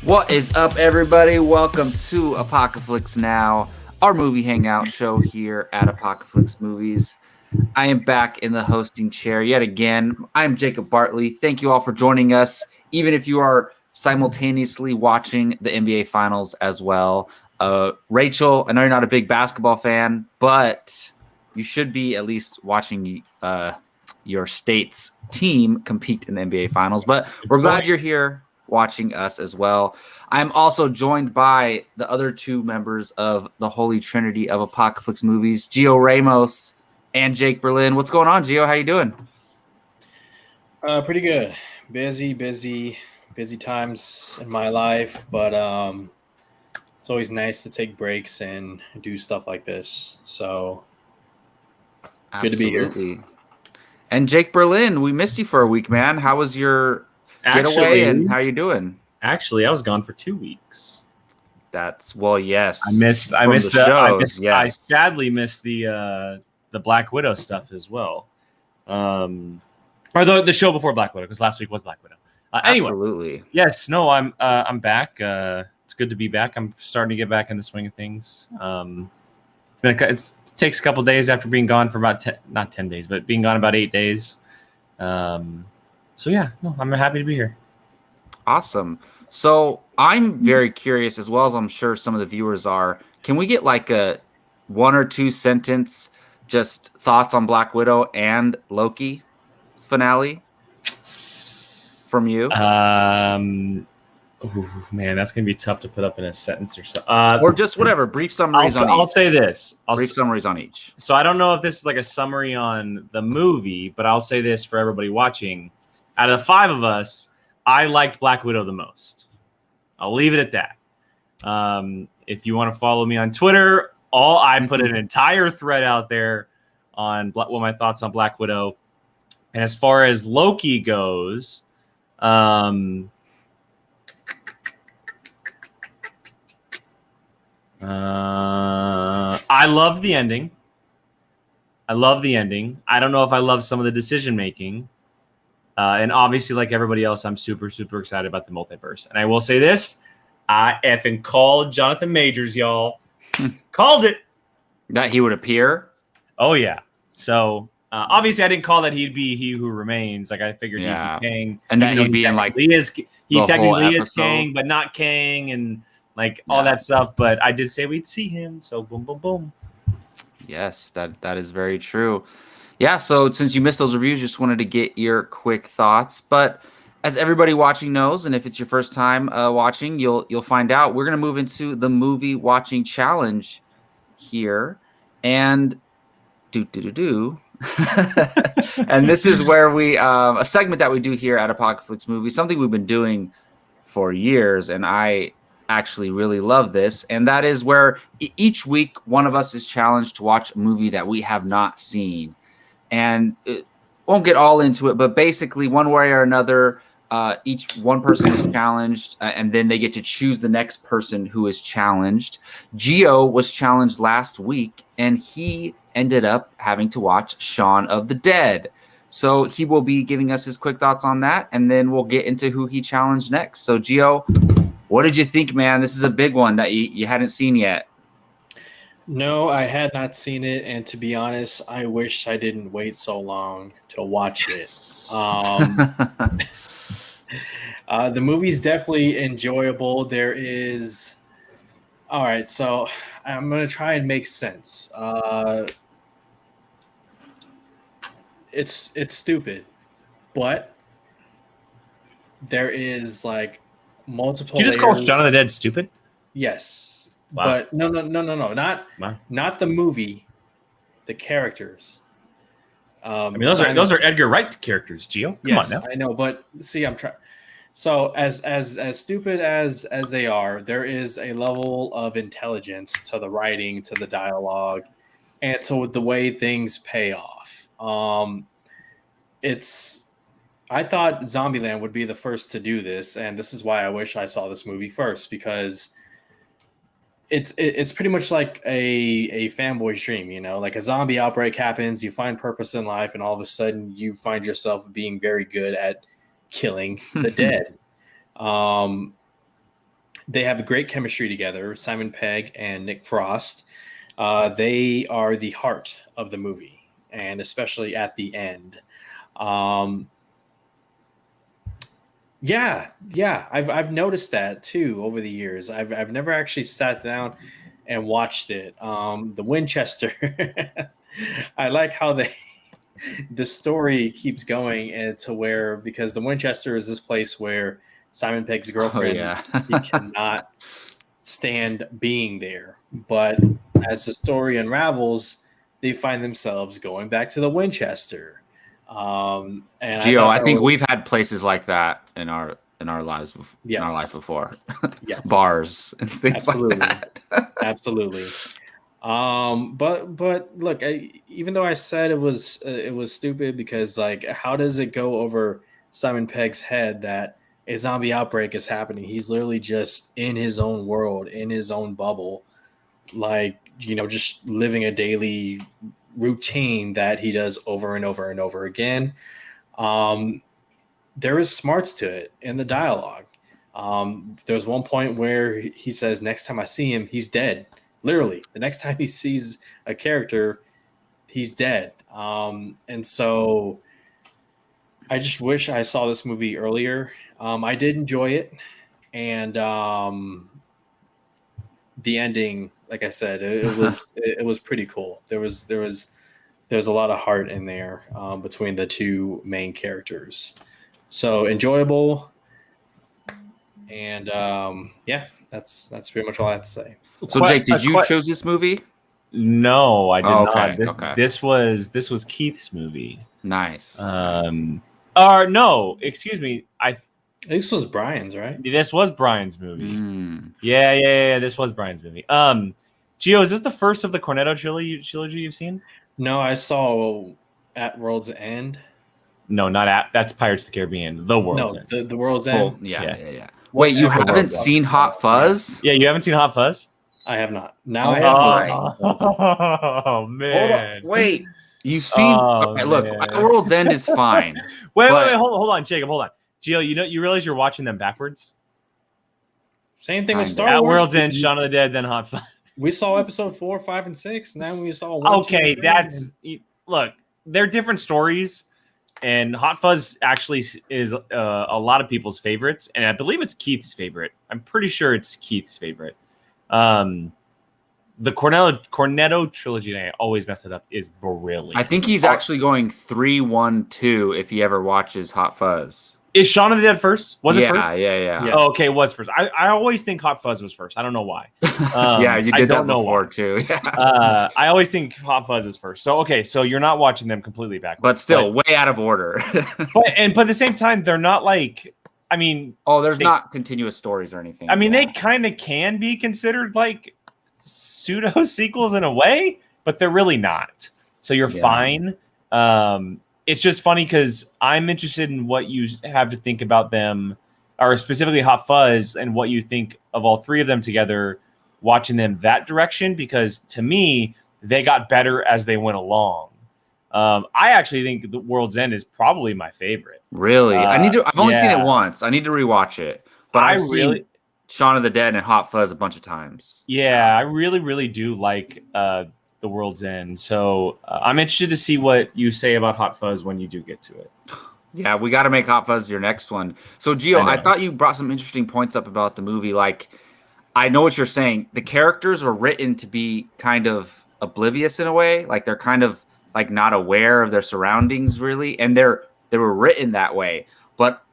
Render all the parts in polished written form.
What is up, everybody? Welcome to Apocaflix Now, our movie hangout show here at Apocaflix Movies. I am back in the hosting chair yet again. I'm Jacob Bartley. Thank you all for joining us, even if you are simultaneously watching the NBA Finals as well. Rachel, I know you're not a big basketball fan, but you should be at least watching your state's team compete in the NBA Finals. But we're glad you're here watching us as well. I'm also joined by the other two members of the Holy Trinity of Apocaflix Movies, Gio Ramos and Jake Berlin. What's going on, Gio? How you doing? Pretty good. Busy times in my life, but it's always nice to take breaks and do stuff like this. So good to be here. And Jake Berlin, we missed you for a week, man. How was your getaway and how you doing? Actually, I was gone for 2 weeks. Yes. I sadly missed the Black Widow stuff as well. Or the show before Black Widow, because last week was Black Widow. Anyway, absolutely. Yes, no, I'm back. It's good to be back. I'm starting to get back in the swing of things. It takes a couple days after being gone for about not 10 days, but being gone about 8 days. So yeah, no, I'm happy to be here. Awesome. So I'm very curious, as well as I'm sure some of the viewers are. Can we get like a 1 or 2 sentence, just thoughts on Black Widow and Loki finale from you? Oh, man, that's gonna be tough to put up in a sentence or so. Or just whatever, brief summaries on each. I'll say this. Brief summaries on each. So I don't know if this is like a summary on the movie, but I'll say this for everybody watching. Out of the 5 of us, I liked Black Widow the most. I'll leave it at that. If you want to follow me on Twitter, I put an entire thread out there on what my thoughts on Black Widow. And as far as Loki goes, I love the ending. I don't know if I love some of the decision making. And obviously, like everybody else, I'm super, super excited about the multiverse. And I will say this. I effing called Jonathan Majors, y'all. Called it. That he would appear? Oh, yeah. So, obviously, I didn't call that he'd be He Who Remains. Like, I figured he'd be Kang. And that he'd be in, like, he technically is Kang, but not Kang, and, like, all that stuff. But I did say we'd see him, so boom, boom, boom. Yes, that is very true. Yeah, so since you missed those reviews, just wanted to get your quick thoughts. But as everybody watching knows, and if it's your first time watching, you'll find out. We're going to move into the movie watching challenge here. And and this is where we a segment that we do here at Apocaflix Movies, something we've been doing for years, and I actually really love this. And that is where each week one of us is challenged to watch a movie that we have not seen. And it won't get all into it, but basically one way or another, each one person is challenged, and then they get to choose the next person who is challenged. Gio was challenged last week, and he ended up having to watch Shaun of the Dead. So he will be giving us his quick thoughts on that, and then we'll get into who he challenged next. So Gio, what did you think, man? This is a big one that you hadn't seen yet. No, I had not seen it, and to be honest, I wish I didn't wait so long to watch it. The movie's definitely enjoyable. There is... All right, so I'm going to try and make sense. It's stupid, but there is, like, multiple Did you just call Shaun of the Dead stupid? Yes. Wow. But no, not the movie, the characters. I mean, those are Edgar Wright characters, Gio. Come on now. I know, but see, I'm trying. So as stupid as they are, there is a level of intelligence to the writing, to the dialogue, and to the way things pay off. I thought Zombieland would be the first to do this, and this is why I wish I saw this movie first, because it's pretty much like a fanboy's dream, you know, like a zombie outbreak happens, you find purpose in life, and all of a sudden you find yourself being very good at killing the dead. they have a great chemistry together. Simon Pegg and Nick Frost. They are the heart of the movie, and especially at the end. Yeah, I've noticed that too over the years. I've never actually sat down and watched it. The Winchester. I like how the story keeps going and to where, because the Winchester is this place where Simon Pegg's girlfriend, yeah. she cannot stand being there. But as the story unravels, they find themselves going back to the Winchester. And Gio, I that think was- we've had places like that in our lives, in our Yes. life before. Yes. Bars and things Absolutely. like that. Absolutely. But look, even though I said it was stupid, because like, how does it go over Simon Pegg's head that a zombie outbreak is happening? He's literally just in his own world, in his own bubble, like, just living a daily routine that he does over and over and over again. There is smarts to it in the dialogue. There's one point where he says, "Next time I see him, he's dead." Literally, the next time he sees a character, he's dead. And so I just wish I saw this movie earlier. I did enjoy it, and the ending, like I said, it was pretty cool. There's a lot of heart in there between the two main characters. So enjoyable, and yeah, that's pretty much all I have to say. So Jake, did you choose this movie? No, I did Okay, not. okay. This was Keith's movie. Nice. Or no, excuse me. This was Brian's, right? This was Brian's movie. Yeah. This was Brian's movie. Gio, is this the first of the Cornetto trilogy you've seen? No, I saw At World's End. No, not at. That's Pirates of the Caribbean. The World's No, End. the World's Cool. End. Yeah. Wait, you Whatever. haven't seen Hot Fuzz? Yeah, you haven't seen Hot Fuzz? I have not. Now Oh, I have Oh man! Wait, you've seen? Oh, okay, look, man. At World's End is fine. Wait, But- hold on, Jacob, hold on. Gio, you realize you're watching them backwards? Same thing with Kinda. Star At Wars. World's End, Shaun of the Dead, then Hot Fuzz. We saw episode 4, 5, and 6. Now we saw 1. Okay, 2, that's look. They're different stories, and Hot Fuzz actually is a lot of people's favorites, and I believe it's Keith's favorite. I'm pretty sure it's Keith's favorite. The Cornetto trilogy, and I always mess it up, is brilliant. I think he's actually going 3-1-2 if he ever watches Hot Fuzz. Is Shaun of the Dead first? Was it Yeah, first? yeah. Oh, okay, it was first. I always think Hot Fuzz was first. I don't know why. Yeah, you I did that don't know before why. too. Yeah. I always think Hot Fuzz is first. So okay, so you're not watching them completely backwards. But still, way out of order. but at the same time, they're not like. I mean, there's not continuous stories or anything. I mean, they kind of can be considered like pseudo sequels in a way, but they're really not. So you're fine. It's just funny because I'm interested in what you have to think about them, or specifically Hot Fuzz, and what you think of all three of them together, watching them that direction, because to me, they got better as they went along. I actually think The World's End is probably my favorite. Really? I've only seen it yeah. once. I need to rewatch it. But I've seen Shaun of the Dead and Hot Fuzz a bunch of times. Yeah, I really, really do like The World's End. So I'm interested to see what you say about Hot Fuzz when you do get to it. Yeah, we got to make Hot Fuzz your next one. So, Gio, I thought you brought some interesting points up about the movie. Like, I know what you're saying. The characters were written to be kind of oblivious in a way. Like, they're kind of like not aware of their surroundings, really. And they were written that way. But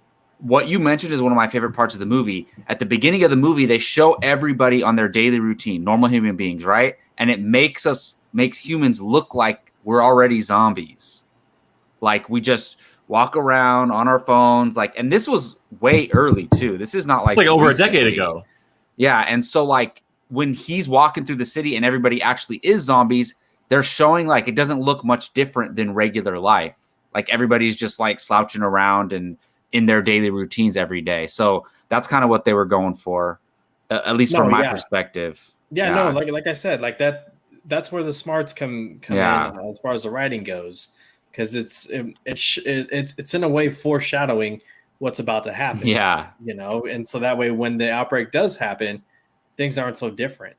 what you mentioned is one of my favorite parts of the movie. At the beginning of the movie, they show everybody on their daily routine, normal human beings, right? And it makes humans look like we're already zombies. Like, we just walk around on our phones, like, and this was way early too. This is not like it's like over recently. a decade ago. Yeah, and so like when he's walking through the city and everybody actually is zombies, they're showing like it doesn't look much different than regular life. Like everybody's just like slouching around and in their daily routines every day. So that's kind of what they were going for, at least from my perspective. Yeah, no, like I said, like that's where the smarts come in as far as the writing goes. Because it's in a way foreshadowing what's about to happen. Yeah. You know, and so that way when the outbreak does happen, things aren't so different.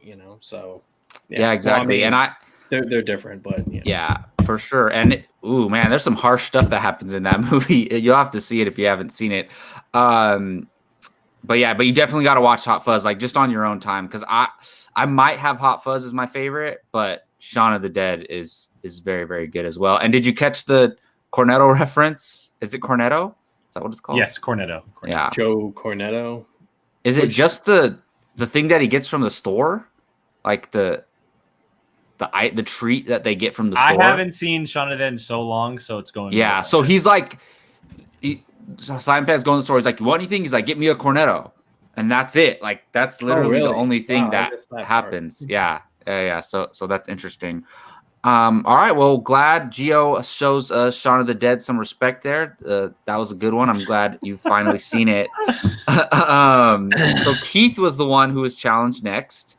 You know, so Yeah, exactly. Well, I And they're different, but you know. yeah, for sure. And ooh, man, there's some harsh stuff that happens in that movie. You'll have to see it if you haven't seen it. But yeah, but you definitely got to watch Hot Fuzz, like just on your own time, because I might have Hot Fuzz as my favorite, but Shaun of the Dead is very, very good as well. And did you catch the Cornetto reference? Is it Cornetto? Is that what it's called? Yes, Cornetto. Yeah. Joe Cornetto. Is it just the thing that he gets from the store, like the treat that they get from the store? I haven't seen Shaun of the Dead in so long, so it's going. Yeah, so he's like, Simon Pegg's going to the store. He's like, "You want anything?" He's like, "Get me a Cornetto," and that's it. Like that's literally the only thing that happens. Yeah. So that's interesting. All right. Well, glad Gio shows Shaun of the Dead some respect there. That was a good one. I'm glad you've finally seen it. So Keith was the one who was challenged next,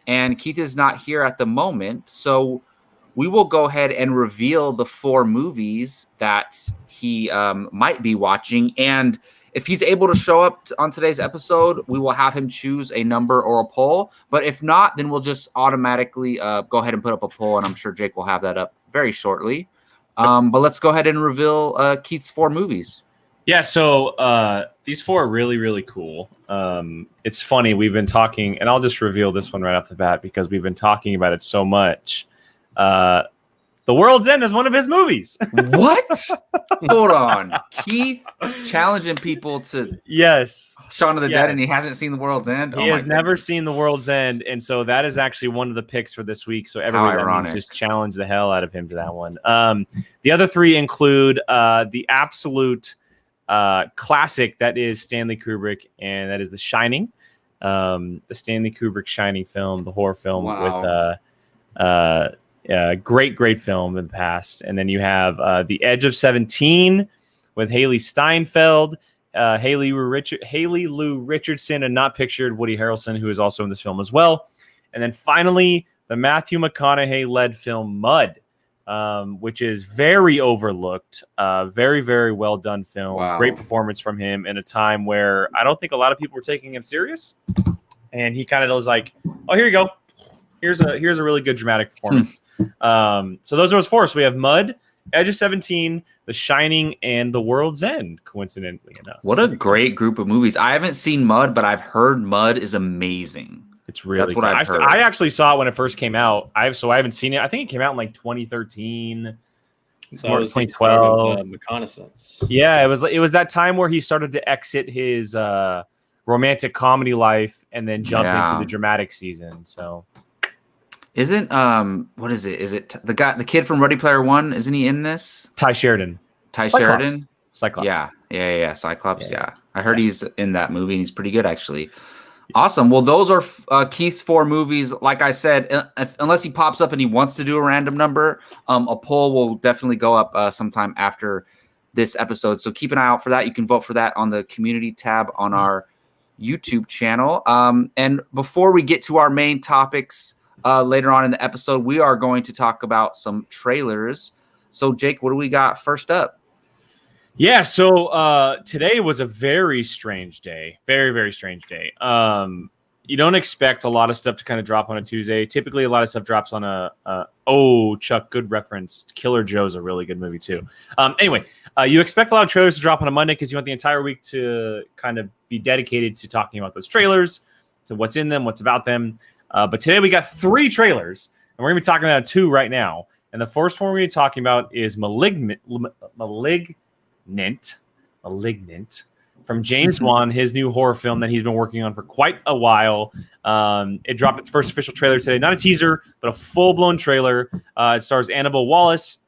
and Keith is not here at the moment. So we will go ahead and reveal the 4 movies that he might be watching. And if he's able to show up on today's episode, we will have him choose a number or a poll. But if not, then we'll just automatically go ahead and put up a poll. And I'm sure Jake will have that up very shortly. But let's go ahead and reveal Keith's 4 movies. Yeah, so these 4 are really, really cool. It's funny. We've been talking, and I'll just reveal this one right off the bat because we've been talking about it so much. The World's End is one of his movies. What? Hold on. Keith challenging people to Shaun of the Dead, and he hasn't seen The World's End? He has never seen The World's End, and so that is actually one of the picks for this week. So everybody just challenge the hell out of him to that one. The other 3 include the absolute classic that is Stanley Kubrick, and that is The Shining. The Stanley Kubrick Shining film, the horror film with great film in the past. And then you have The Edge of 17 with Haley Steinfeld, Haley Lou Richardson, and not pictured Woody Harrelson, who is also in this film as well. And then finally, the Matthew McConaughey-led film Mud, which is very overlooked, very, very well done film. Wow. Great performance from him in a time where I don't think a lot of people were taking him serious. And he kind of was like, oh, here you go. Here's a really good dramatic performance. So those are those 4. So we have Mud, Edge of 17, The Shining, and The World's End, coincidentally enough. What a great group of movies. I haven't seen Mud, but I've heard Mud is amazing. It's really good. I've heard. I actually saw it when it first came out. I haven't seen it. I think it came out in like 2013. So it was 2012. Reconnaissance. Yeah, it was that time where he started to exit his romantic comedy life and then jump into the dramatic season. So isn't what is it? Is it the kid from Ready Player One? Isn't he in this? Ty Sheridan. Sheridan? Cyclops. Yeah. Cyclops. Yeah. I heard he's in that movie and he's pretty good actually. Awesome. Well, those are Keith's 4 movies. Like I said, unless he pops up and he wants to do a random number, a poll will definitely go up sometime after this episode. So keep an eye out for that. You can vote for that on the community tab on our YouTube channel. And before we get to our main topics later on in the episode, we are going to talk about some trailers. So, Jake, what do we got first up? Yeah, so today was a very strange day. Very, very strange day. You don't expect a lot of stuff to kind of drop on a Tuesday. Typically, a lot of stuff drops on Chuck, good reference. Killer Joe's a really good movie, too. Anyway, you expect a lot of trailers to drop on a Monday because you want the entire week to kind of be dedicated to talking about those trailers, to what's in them, what's about them. But today we got 3 trailers, and we're going to be talking about 2 right now. And the first one we're going to be talking about is Malignant from James Wan, his new horror film that he's been working on for quite a while. It dropped its first official trailer today. Not a teaser, but a full-blown trailer. It stars Annabelle Wallis.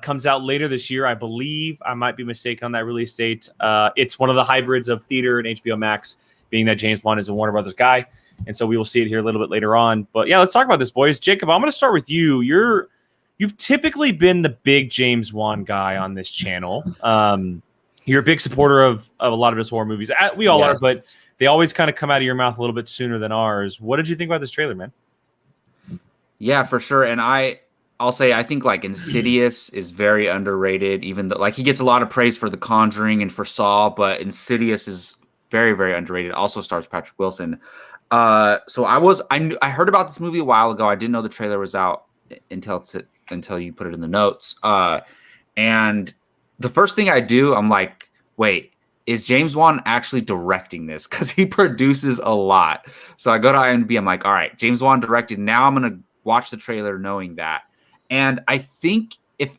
Comes out later this year, I believe. I might be mistaken on that release date. It's one of the hybrids of theater and HBO Max, being that James Wan is a Warner Brothers guy. And so we will see it here a little bit later on. But yeah, let's talk about this, boys. Jacob, I'm going to start with you. You've typically been the big James Wan guy on this channel. You're a big supporter of a lot of his horror movies. We all are, but they always kind of come out of your mouth a little bit sooner than ours. What did you think about this trailer, man? Yeah, for sure. And I I'll say I think like Insidious is very underrated, even though like he gets a lot of praise for The Conjuring and for Saw, but Insidious is very, very underrated. Also stars Patrick Wilson. So I heard about this movie a while ago. I didn't know the trailer was out until you put it in the notes. And the first thing I do, I'm like, wait, is James Wan actually directing this? Because he produces a lot. So I go to IMDb. I'm like, all right, James Wan directed. Now I'm gonna watch the trailer knowing that. And I think if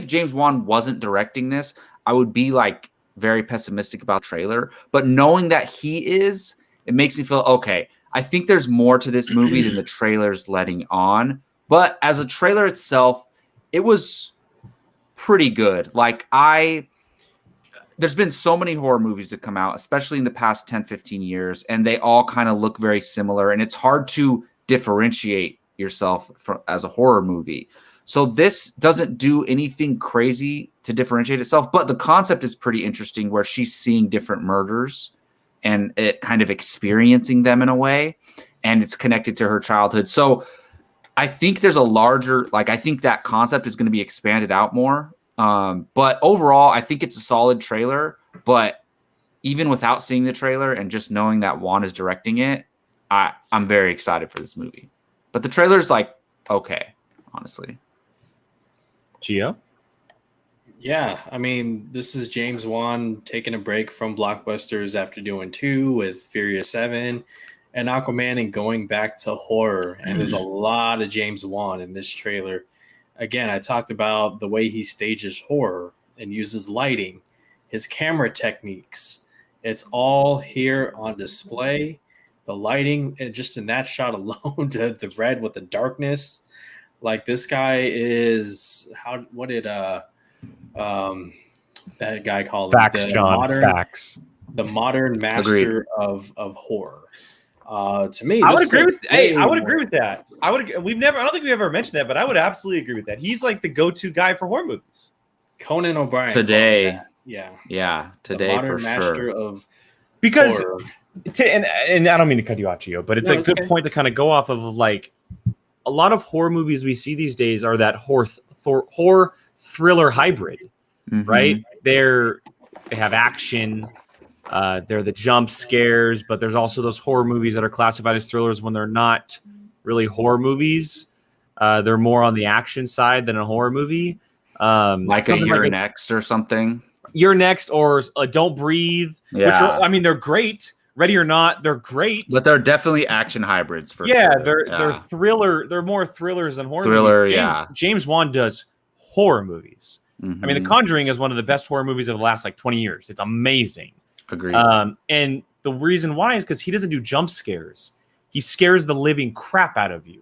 James Wan wasn't directing this, I would be like very pessimistic about the trailer. But knowing that he is, it makes me feel okay. I think there's more to this movie than the trailer's letting on. But as a trailer itself, it was pretty good. There's been so many horror movies that come out, especially in the past 10, 15 years, and they all kind of look very similar. And it's hard to differentiate yourself as a horror movie. So this doesn't do anything crazy to differentiate itself, but the concept is pretty interesting where she's seeing different murders and it kind of experiencing them in a way, and it's connected to her childhood. So I think there's a larger, I think that concept is going to be expanded out more. But overall, I think it's a solid trailer, but even without seeing the trailer and just knowing that Juan is directing it, I'm very excited for this movie. But the trailer's okay, honestly. Gio? Yeah, I mean, this is James Wan taking a break from blockbusters after doing 2 with Furious 7 and Aquaman and going back to horror. And there's a lot of James Wan in this trailer. Again, I talked about the way he stages horror and uses lighting, his camera techniques. It's all here on display. The lighting, just in that shot alone, the red with the darkness. This guy is what did that guy call Facts, him? John. Facts. The modern master of horror. To me, I would agree with. Hey, I would agree with that. I don't think we've ever mentioned that, but I would absolutely agree with that. He's like the go-to guy for horror movies. Conan O'Brien today. Yeah. Today the modern for master sure. of because horror. And I don't mean to cut you off, Gio, but it's a good point to kind of go off of. A lot of horror movies we see these days are that horror thriller hybrid, right? They have action. They're the jump scares, but there's also those horror movies that are classified as thrillers when they're not really horror movies. They're more on the action side than a horror movie. Like a You're Next or something. You're Next or Don't Breathe. Yeah. Which they're great. Ready or Not, they're great. But they're definitely action hybrids for sure. They're thriller. They're more thrillers than horror movies. James Wan does horror movies. I mean, The Conjuring is one of the best horror movies of the last 20 years. It's amazing. Agreed. And the reason why is because he doesn't do jump scares. He scares the living crap out of you.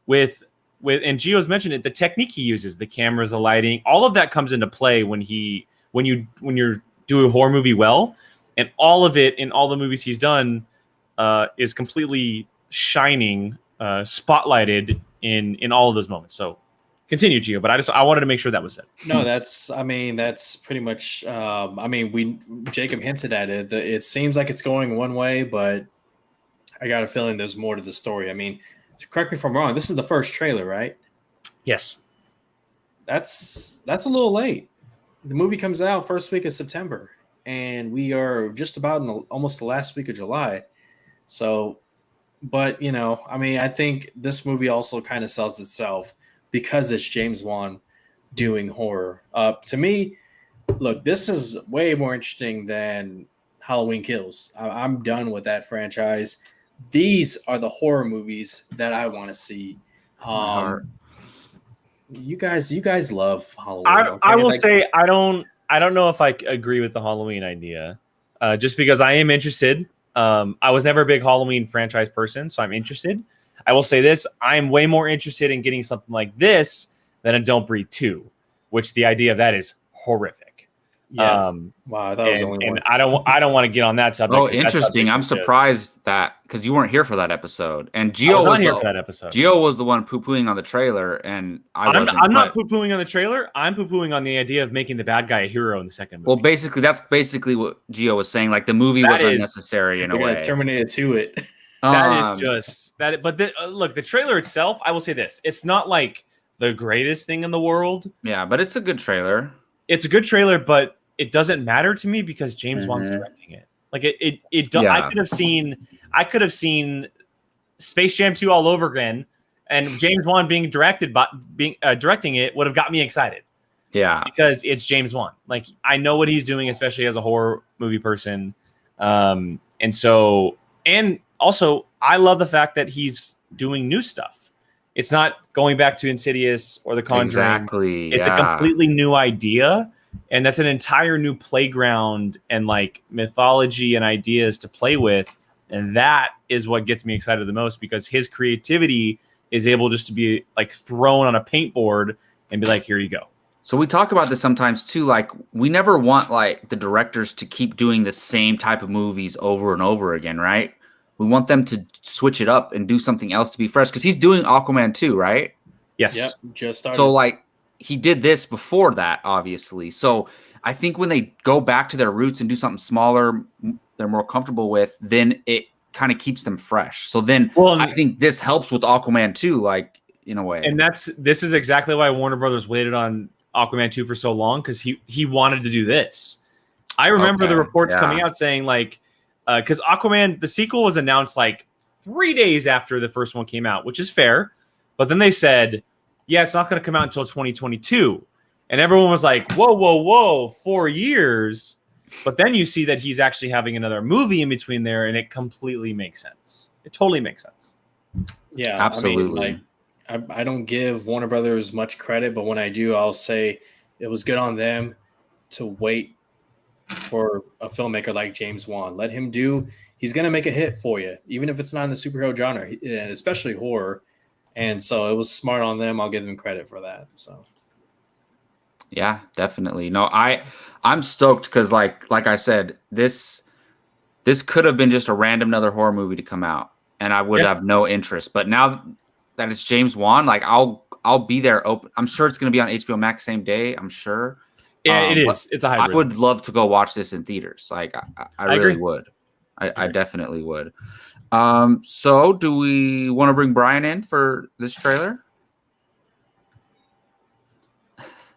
And Gio's mentioned it, the technique he uses, the cameras, the lighting, all of that comes into play when you're doing a horror movie well. And all of it in all the movies he's done is completely shining, spotlighted in all of those moments. So continue, Gio, but I wanted to make sure that was it. No, that's pretty much. Jacob hinted at it. It seems like it's going one way, but I got a feeling there's more to the story. I mean, correct me if I'm wrong. This is the first trailer, right? Yes. That's a little late. The movie comes out first week of September, and we are just about in almost the last week of July. So, but I think this movie also kind of sells itself because it's James Wan doing horror. To me, look, this is way more interesting than Halloween Kills. I'm done with that franchise. These are the horror movies that I want to see. You guys love Halloween. I will say I don't know if I agree with the Halloween idea, just because I am interested. I was never a big Halloween franchise person, so I'm interested. I will say this: I am way more interested in getting something like this than a Don't Breathe 2, which the idea of that is horrific. Yeah. Wow, that was the only one. I don't want to get on that subject. Oh, interesting. I'm surprised that because you weren't here for that episode, and Gio was here for that episode. Gio was the one poo-pooing on the trailer, and I'm not poo-pooing on the trailer. I'm pooing on the idea of making the bad guy a hero in the second movie. Well, that's basically what Gio was saying. The movie was unnecessary in a way. Terminated to it. That is just that. But look, the trailer itself, I will say this: it's not like the greatest thing in the world. Yeah, but it's a good trailer. It's a good trailer, but it doesn't matter to me because James Wan's directing it. Like Yeah. I could have seen Space Jam 2 all over again, and James Wan being directing it would have got me excited. Yeah. Because it's James Wan. Like, I know what he's doing, especially as a horror movie person. And also I love the fact that he's doing new stuff. It's not going back to Insidious or The Conjuring. Exactly. It's a completely new idea, and that's an entire new playground and like mythology and ideas to play with. And that is what gets me excited the most, because his creativity is able just to be like thrown on a paintboard and be like, here you go. So we talk about this sometimes too. Like, we never want like the directors to keep doing the same type of movies over and over again, right? We want them to switch it up and do something else to be fresh. Because he's doing Aquaman 2, right? Yes. Yep, just started. So like, he did this before that, obviously. So I think when they go back to their roots and do something smaller, they're more comfortable with, then it kind of keeps them fresh. So then I think this helps with Aquaman 2, like, in a way. And this is exactly why Warner Brothers waited on Aquaman 2 for so long, because he wanted to do this. I remember the reports coming out saying like, because Aquaman, the sequel was announced like 3 days after the first one came out, which is fair. But then they said, yeah, it's not going to come out until 2022. And everyone was like, whoa, 4 years. But then you see that he's actually having another movie in between there, and it completely makes sense. It totally makes sense. Yeah, absolutely. I mean, I don't give Warner Brothers much credit, but when I do, I'll say it was good on them to wait for a filmmaker like James Wan. Let him do. He's going to make a hit for you, even if it's not in the superhero genre, and especially horror. And so it was smart on them. I'll give them credit for that. So. Yeah, definitely. No, I'm stoked because like I said, this could have been just a random another horror movie to come out, and I would have no interest. But now that it's James Wan, like I'll be there open. I'm sure it's going to be on HBO Max same day. I'm sure. Yeah, it is. It's a hybrid. I would love to go watch this in theaters. Like I really agree. Would. I definitely would. So do we want to bring Brian in for this trailer?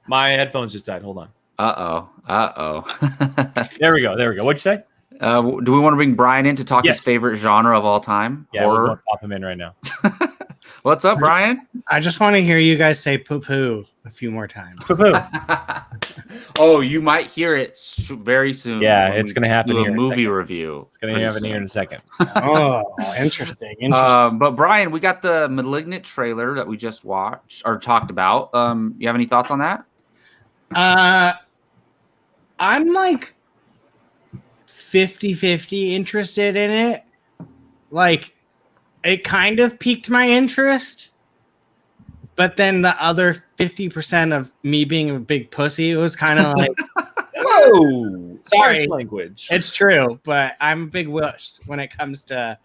My headphones just died. Hold on. Uh-oh. There we go. What'd you say? Do we want to bring Brian in to talk his favorite genre of all time? Yeah, horror? we'll pop him in right now. What's up, Brian? I just want to hear you guys say poo-poo a few more times. Poo-poo. Oh, you might hear it very soon. Yeah, it's going to happen here in a movie review. It's going to happen here in a second. Oh, interesting. But Brian, we got the Malignant trailer that we just watched or talked about. You have any thoughts on that? I'm like 50-50 interested in it. Like, it kind of piqued my interest, but then the other 50% of me being a big pussy, it was kind of like, whoa, sorry, language. It's true, but I'm a big wuss when it comes to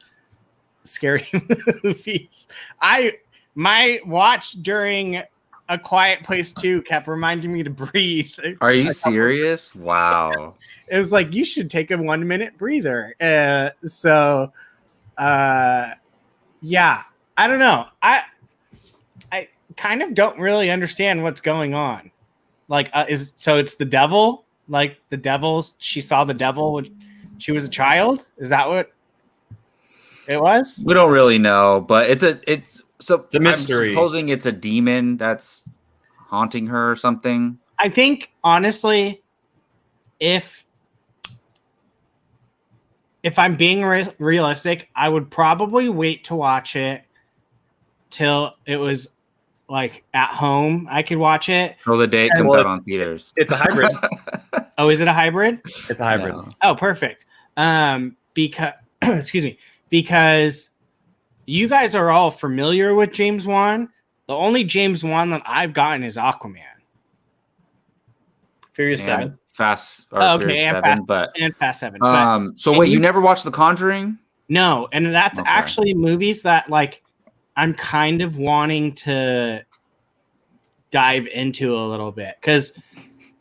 scary movies. My watch during A Quiet Place 2 kept reminding me to breathe. Are you serious? Wow. It was like, you should take a 1 minute breather. Yeah, I don't know. I kind of don't really understand what's going on. Like, it's the devil? Like the devil's, she saw the devil when she was a child? Is that what it was? We don't really know, but it's a mystery. I'm supposing it's a demon that's haunting her or something. I think, honestly, if I'm being realistic, I would probably wait to watch it till it was like at home. I could watch it. Till the day it comes out on theaters. It's a hybrid. Oh, is it a hybrid? It's a hybrid. No. Oh, perfect. Because excuse me, because you guys are all familiar with James Wan. The only James Wan that I've gotten is Aquaman. Furious 7. Fast. Okay, and Fast 7. So wait, you never watched The Conjuring? No, and that's actually movies that like I'm kind of wanting to dive into a little bit, because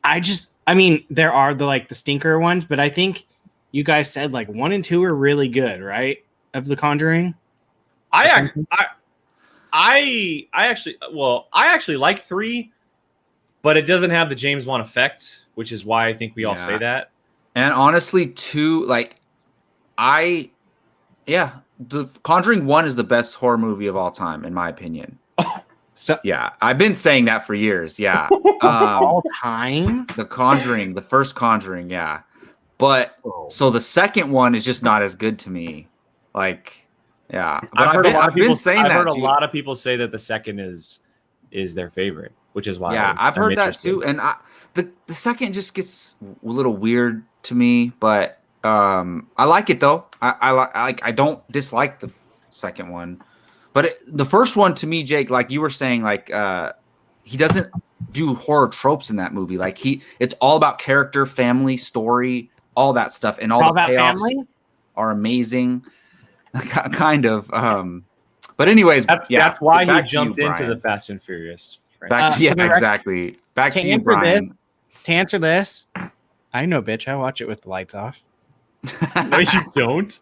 I mean, there are the stinker ones, but I think you guys said like 1 and 2 are really good, right? Of The Conjuring. I I actually like 3, but it doesn't have the James Wan effect, which is why I think we all say that. And honestly, 2, like The Conjuring 1 is the best horror movie of all time, in my opinion. So Yeah, I've been saying that for years. Yeah. all time. The Conjuring, the first Conjuring, yeah. But so the second one is just not as good to me. Like, yeah. But I've heard a dude. lot of people say that the second is their favorite, which is why. Yeah, I've heard that too. And the second just gets a little weird to me, but I like it though. I don't dislike the second one. But the first one to me, Jake, like you were saying, like he doesn't do horror tropes in that movie. Like it's all about character, family, story, all that stuff, and all the payoffs are amazing. Kind of. But anyways, that's why he jumped into the Fast and Furious. Right? Exactly. Back to you, Brian. To answer this, I know, bitch. I watch it with the lights off. No, you don't.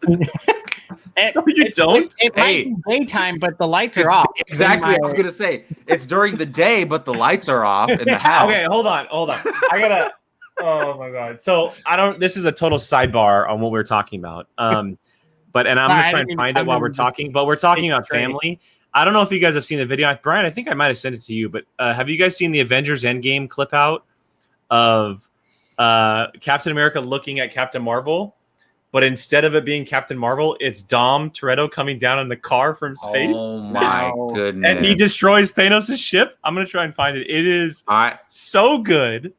It might be daytime, but the lights are off. Exactly. I was gonna say it's during the day, but the lights are off in the house. Okay, hold on. I gotta. Oh my god. So this is a total sidebar on what we're talking about. But I'm gonna try and find it while we're talking. But we're talking about family. I don't know if you guys have seen the video. Brian, I think I might have sent it to you. But have you guys seen the Avengers Endgame clip out of Captain America looking at Captain Marvel? But instead of it being Captain Marvel, it's Dom Toretto coming down in the car from space. Oh my goodness! And he destroys Thanos' ship. I'm gonna try and find it. It is so good.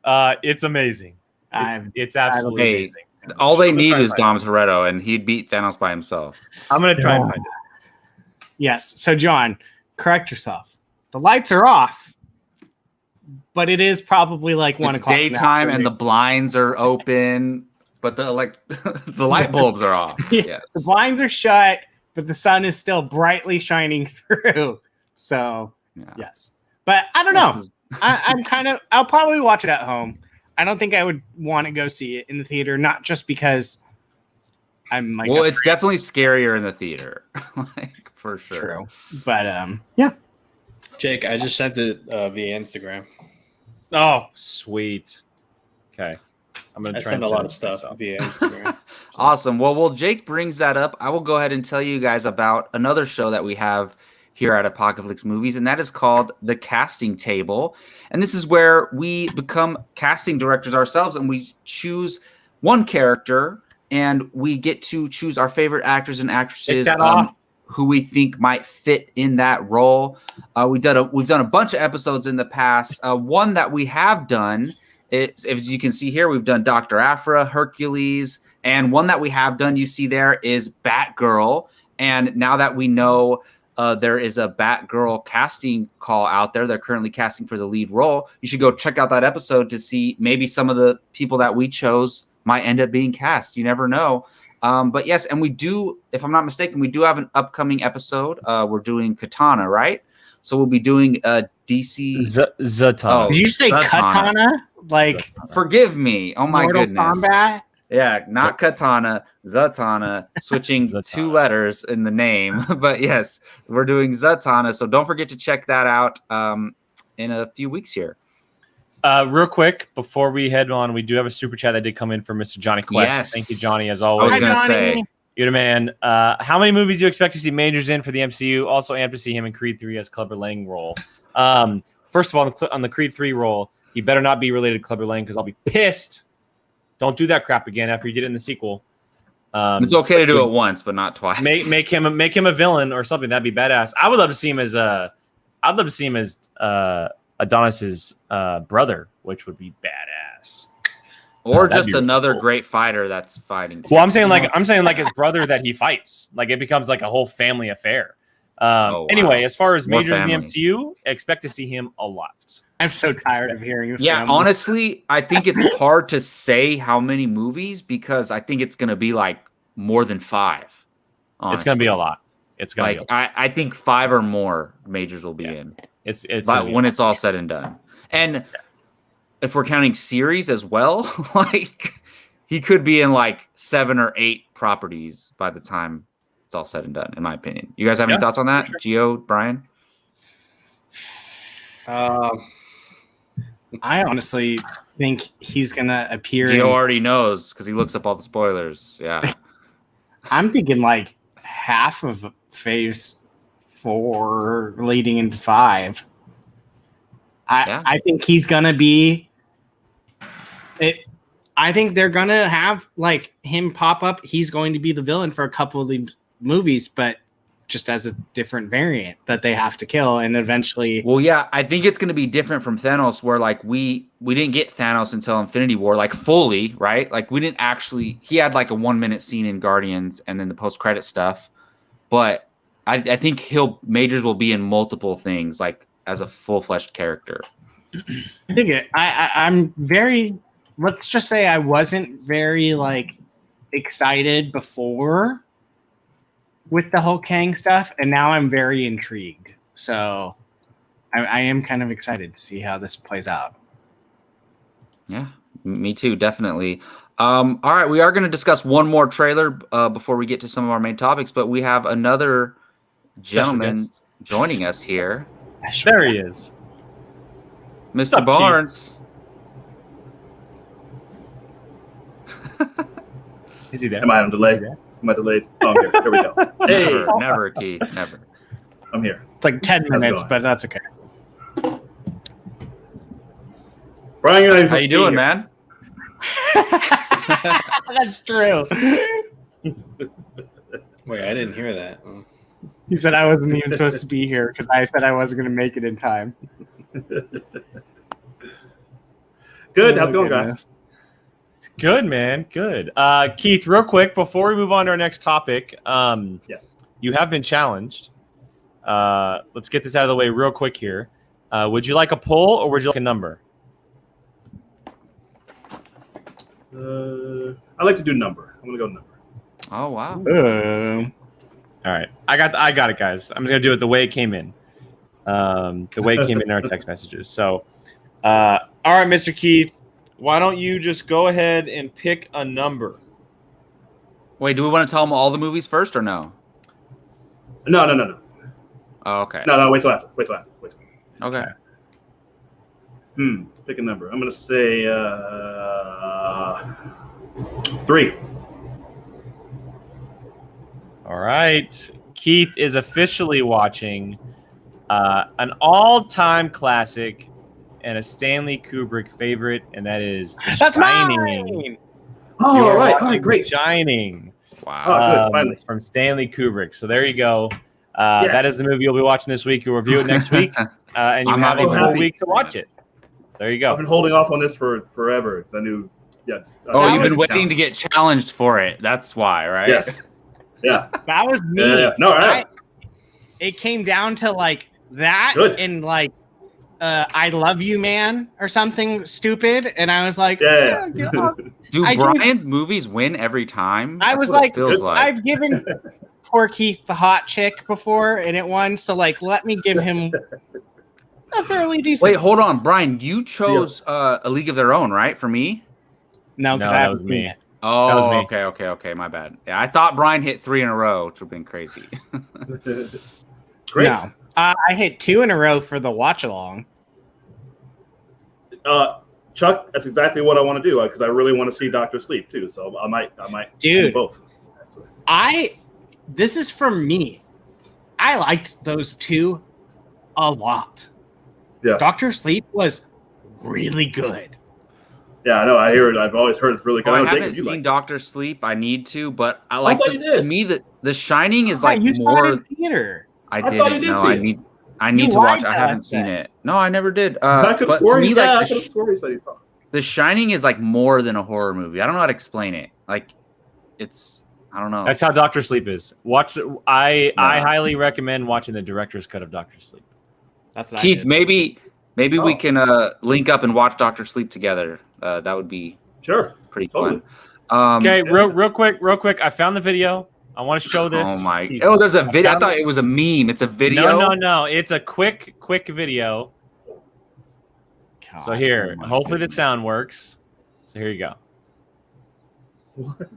It's amazing. It's absolutely amazing. All they need is Dom Toretto, and he'd beat Thanos by himself. I'm gonna try and find it. Yes. So, John, correct yourself. The lights are off, but it is probably like 1 o'clock. It's daytime, and the blinds are open. But the light bulbs are off. Yes. The blinds are shut, but the sun is still brightly shining through. So yes. But I don't know. I'll probably watch it at home. I don't think I would want to go see it in the theater, not just because I'm like. Well, it's definitely scarier in the theater, like for sure. True. But yeah. Jake, I just sent it via Instagram. Oh, sweet. Okay. I'm going to try and send a lot of stuff via Instagram. Awesome. Well, while Jake brings that up, I will go ahead and tell you guys about another show that we have here at Apocaflix Movies, and that is called The Casting Table. And this is where we become casting directors ourselves, and we choose one character, and we get to choose our favorite actors and actresses who we think might fit in that role. We've done a bunch of episodes in the past. One that we have done, as you can see here, we've done Dr. Aphra, Hercules, and one that we have done, you see there, is Batgirl. And now that we know there is a Batgirl casting call out there, they're currently casting for the lead role, you should go check out that episode to see maybe some of the people that we chose might end up being cast. You never know. But yes, and we do, if I'm not mistaken, we do have an upcoming episode. We're doing Katana, right? So we'll be doing DC Zatanna. Did you say Katana? Like, forgive me. Oh my Mortal goodness. Kombat? Yeah, not Katana, Zatanna, switching 2 letters in the name. But yes, we're doing Zatanna. So don't forget to check that out in a few weeks here. Real quick, before we head on, we do have a super chat that did come in from Mr. Johnny Quest. Yes. Thank you, Johnny, as always. I was going to say. You're the man. How many movies do you expect to see Majors in for the MCU? Also amped to see him in Creed 3 as Clubber Lang role. First of all, on the Creed 3 role, he better not be related to Clubber Lang because I'll be pissed. Don't do that crap again after you did it in the sequel. It's okay to do it once, but not twice. Make him a villain or something. That'd be badass. I would love to see him as Adonis's brother, which would be badass. Or just another great fighter that's fighting too. Well, I'm saying like his brother that he fights. Like it becomes like a whole family affair. Anyway, as far as Majors in the MCU, expect to see him a lot. I'm so tired of hearing your family. Yeah, honestly, I think it's hard to say how many movies because I think it's going to be like more than 5. Honestly. It's going to be a lot. It's going to be I think 5 or more Majors will be in. It's when it's all said and done. And if we're counting series as well, like he could be in like 7 or 8 properties by the time it's all said and done, in my opinion. You guys have any Yeah, thoughts on that? sure. Gio, Brian? I honestly think he's gonna appear. Gio already knows because he looks up all the spoilers. Yeah. I'm thinking like half of Phase 4 leading into 5. I think he's gonna be it. I think they're gonna have like him pop up. He's going to be the villain for a couple of the movies, but just as a different variant that they have to kill, and eventually. Well, yeah, I think it's going to be different from Thanos, where like we didn't get Thanos until Infinity War, like fully, right? Like we didn't actually. He had like a 1-minute scene in Guardians, and then the post-credit stuff. But I think Majors will be in multiple things, like as a full-fleshed character. I think I'm very. Let's just say I wasn't very like excited before with the whole Kang stuff, and now I'm very intrigued. So I am kind of excited to see how this plays out. Yeah, me too, definitely. All right, we are going to discuss one more trailer before we get to some of our main topics, but we have another gentleman guest joining us here, There he is. Mr. up, Barnes. Is he there? Am I on delay? Is he there? Am I delayed? Oh, I'm here. There we go. Hey, Never, Keith, never. I'm here. It's like 10 How's it minutes, going? but that's okay. Brian, you're not even How you doing, here. man? That's true. Wait, I didn't hear that. Oh. He said I wasn't even supposed to be here because I said I wasn't going to make it in time. Good. Oh, How's it going, goodness. guys? It's good, man. Good. Keith, real quick, before we move on to our next topic, Yes. you have been challenged. Let's get this out of the way real quick here. Would you like a poll or would you like a number? I like to do number. I'm gonna go number. Oh, wow. All right, I got it, guys. I'm just gonna do it the way it came in. The way it came in our text messages. So, all right, Mr. Keith, why don't you just go ahead and pick a number? Wait, do we want to tell them all the movies first or no? No. Oh, okay. No. Wait till after. Okay. Pick a number. I'm gonna say 3. All right, Keith is officially watching an all-time classic and a Stanley Kubrick favorite, and that is The That's Shining. mine. Oh, You all are right. watching Great. The Shining. Wow. Oh, good. Finally. From Stanley Kubrick. So there you go. That is the movie you'll be watching this week. You'll review it next week, and you I'm have a so full happy. week to watch it. So there you I've go. been holding off on this for forever because I knew. Yeah. Oh, That you've was been waiting to get challenged for it. That's why, right? Yes. Yeah. That was me. Yeah. No. All right. It came down to like that Good. and like I love you, man, or something stupid. And I was like, Yeah. get off. Do I give- Brian's movies win every time? I That's was what like, it feels like. I've given poor Keith the hot chick before and it won. So like, let me give him a fairly decent. Wait, hold on, Brian. You chose A League of Their Own, right? For me? No, No, because I that haven't was seen me. it. Oh, That was me. okay. My bad. Yeah, I thought Brian hit 3 in a row, which would have been crazy. Great. No. I hit 2 in a row for the watch along. Chuck, that's exactly what I want to do because I really want to see Doctor Sleep too. So I might do Dude. both. This is from me. I liked those 2 a lot. Yeah. Doctor Sleep was really good. Yeah, I know. I hear it. I've always heard it's really good. I was haven't thinking seen you like it. Doctor Sleep. I need to, but I like thought you to did. me the Shining is like you saw it more. in theater. I thought didn't you did know. see it. I need to watch. lied I to haven't us seen then. it. No, I never did. I could But have sworn. to me, Yeah, I like could have sworn he said he saw it. The Shining is like more than a horror movie. I don't know how to explain it. Like, it's I don't know. That's how Doctor Sleep is. I highly recommend watching the director's cut of Doctor Sleep. That's what I Keith, did. maybe we Oh. can link up and watch Doctor Sleep together. That would be Sure. pretty Totally. fun. Okay, yeah. real quick. I found the video. I want to show this. Oh my! Oh, there's a video. I thought it was a meme. It's a video. No. It's a quick video. So God. here, Oh my hopefully the goodness. sound works. So here you go. What?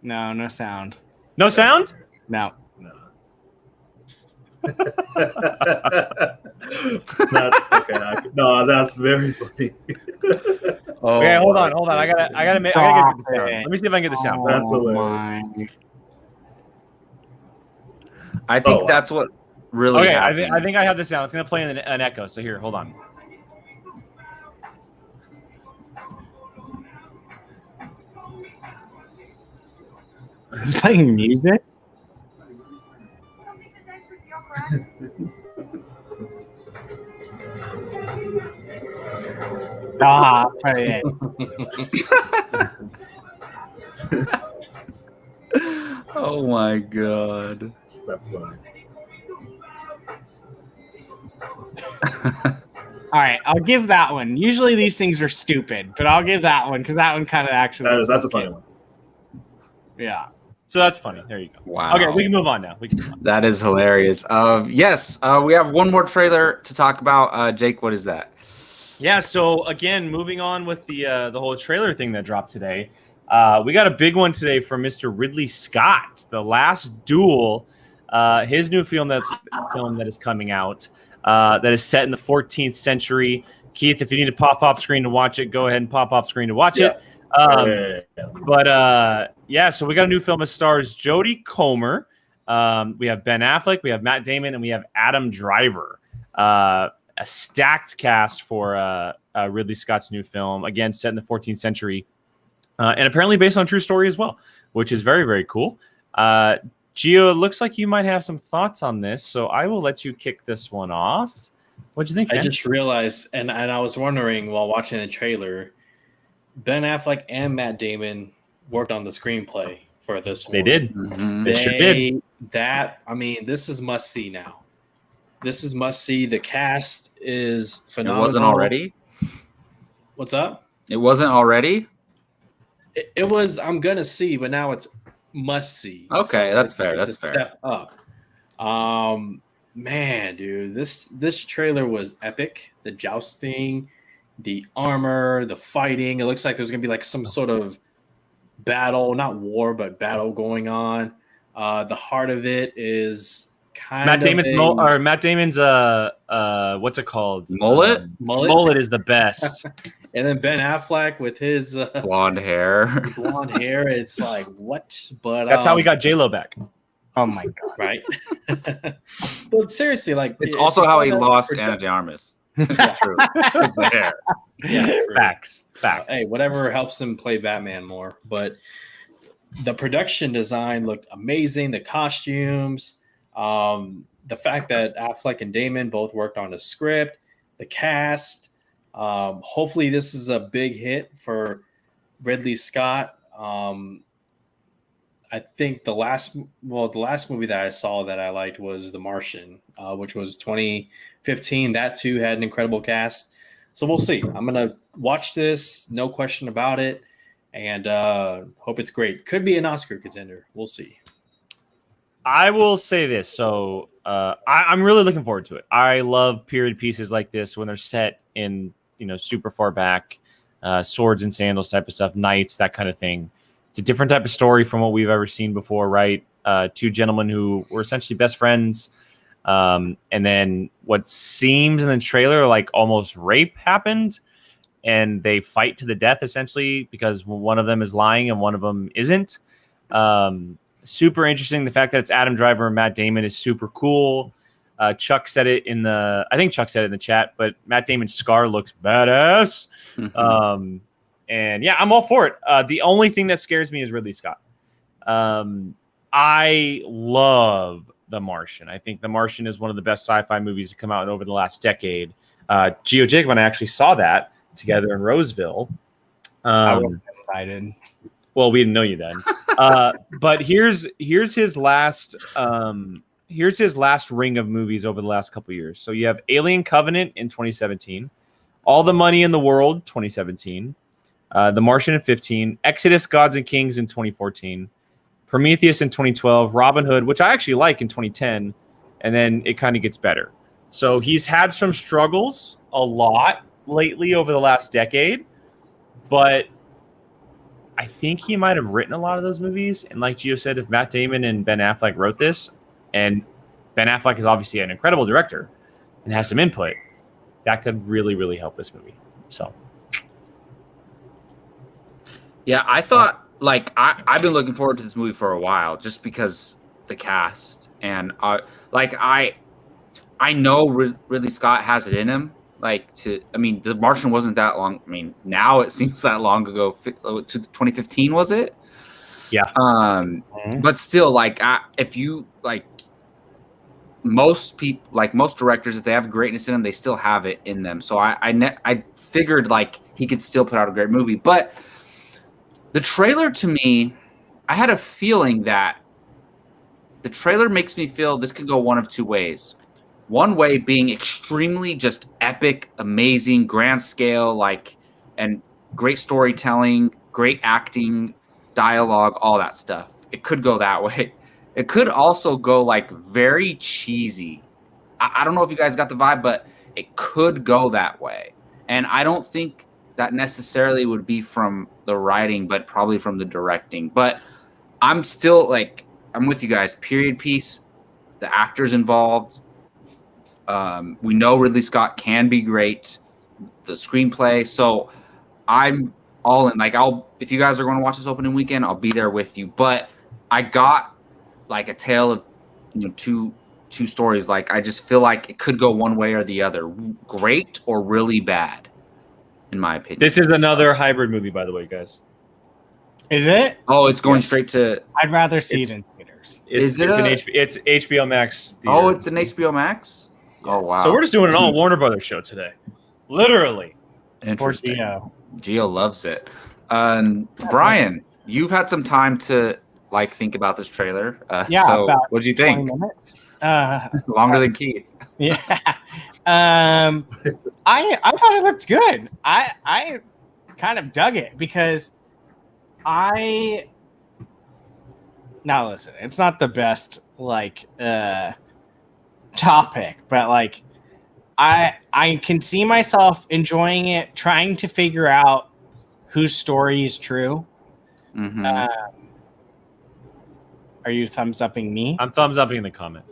No sound. No sound? No. That's okay. No, that's very funny. Oh, Okay, hold my on. I gotta get the sound. Let me see if I can get the sound. That's Oh, hilarious. my. I think wow. that's what really Okay, happened. I think I have the sound. It's gonna play in an echo. So here, hold on. It's playing music. Ah, play it. Oh my god. That's funny. All right, I'll give that one. Usually these things are stupid, but I'll give that one because that one kind of actually. That's a funny one. Yeah. So that's funny. There you go. Wow. Okay, we can move on now. That is hilarious. Yes, we have one more trailer to talk about. Jake, what is that? Yeah. So again, moving on with the whole trailer thing that dropped today, we got a big one today from Mr. Ridley Scott, The Last Duel, his new film that is coming out. That is set in the 14th century. Keith, if you need to pop off screen to watch it, go ahead and pop off screen to watch it. But so we got a new film that stars Jodie Comer. We have Ben Affleck, we have Matt Damon, and we have Adam Driver. A stacked cast for Ridley Scott's new film, again set in the 14th century, and apparently based on a true story as well, which is very, very cool. Gio, it looks like you might have some thoughts on this, so I will let you kick this one off. What'd you think, man? I just realized, and I was wondering while watching the trailer, Ben Affleck and Matt Damon worked on the screenplay for this one. They did. Mm-hmm. They sure did. This is must see now. This is must see. The cast is phenomenal. It wasn't already? What's up? It wasn't already? It was. I'm gonna see, but now it's must see. Okay, So that's it's- fair. it's That's a fair. Step up. Man, dude, this trailer was epic. The jousting, the armor, the fighting. It looks like there's gonna be like some sort of battle, not war, but battle going on. The heart of it is kind Matt of Damon's a Matt Damon's what's it called? Mullet? mullet. Is the best. And then Ben Affleck with his Blonde hair. blonde hair. It's like what? But That's how we got J-Lo back. Oh my god. right. But seriously, like It's if also you how saw he that lost produ- Anna de Armas. It's true. It's the hair. Yeah, true. Facts. Hey, whatever helps him play Batman more. But the production design looked amazing. The costumes, the fact that Affleck and Damon both worked on the script, the cast. Hopefully, this is a big hit for Ridley Scott. I think the last movie that I saw that I liked was The Martian, which was 2015. That too had an incredible cast. So we'll see. I'm gonna watch this, no question about it, and hope it's great. Could be an Oscar contender. We'll see. I will say this. So I'm really looking forward to it. I love period pieces like this when they're set in, super far back, swords and sandals type of stuff, knights, that kind of thing. It's a different type of story from what we've ever seen before, right? Two gentlemen who were essentially best friends. And then what seems in the trailer like almost rape happened, and they fight to the death essentially because one of them is lying and one of them isn't. Super interesting. The fact that it's Adam Driver and Matt Damon is super cool. Chuck said it I think Chuck said it in the chat, but Matt Damon's scar looks badass. And yeah, I'm all for it. The only thing that scares me is Ridley Scott. I love The Martian. I think The Martian is one of the best sci-fi movies to come out over the last decade. Gio Jacob and I actually saw that together in Roseville. I was excited. Well, we didn't know you then. But here's his last ring of movies over the last couple of years. So you have Alien Covenant in 2017, All the Money in the World 2017, The Martian in 2015, Exodus: Gods and Kings in 2014, Prometheus in 2012, Robin Hood, which I actually like, in 2010, and then it kind of gets better. So he's had some struggles a lot lately over the last decade, but I I think he might have written a lot of those movies. And like Gio said, if Matt Damon and Ben Affleck wrote this, and Ben Affleck is obviously an incredible director and has some input, that could really, really help this movie. So, Yeah, I thought like I've been looking forward to this movie for a while, just because the cast and I know Ridley Scott has it in him. Like The Martian wasn't that long. I mean, now it seems that long ago. To 2015 was it? yeah. But still, like if you like most people, like most directors, if they have greatness in them, they still have it in them. So I figured like he could still put out a great movie. But the trailer to me, I had a feeling that the trailer makes me feel this could go one of two ways. One way being extremely just epic, amazing, grand scale, like, and great storytelling, great acting, dialogue, all that stuff. It could go that way. It could also go like very cheesy. I don't know if you guys got the vibe, but it could go that way. And I don't think that necessarily would be from the writing, but probably from the directing. But I'm still like, I'm with you guys. Period piece, the actors involved. We know Ridley Scott can be great. The screenplay. So I'm all in. Like, if you guys are going to watch this opening weekend, I'll be there with you. But I got like a tale of two stories. Like, I just feel like it could go one way or the other. Great or really bad, in my opinion. This is another hybrid movie, by the way, guys. Is it? Oh, it's going straight to. I'd rather see it in theaters. It's HBO Max. Theater. Oh, it's an HBO Max. Oh wow! So we're just doing an all Warner Brothers show today, literally. Interesting. Gio. Gio loves it. Brian, you've had some time to like think about this trailer. So about what did you 20 think? minutes. Longer than Keith. Yeah. I thought it looked good. I kind of dug it because now listen, it's not the best like topic, but like I can see myself enjoying it, trying to figure out whose story is true. Mm-hmm. Are you thumbs upping me? I'm thumbs upping in the comment.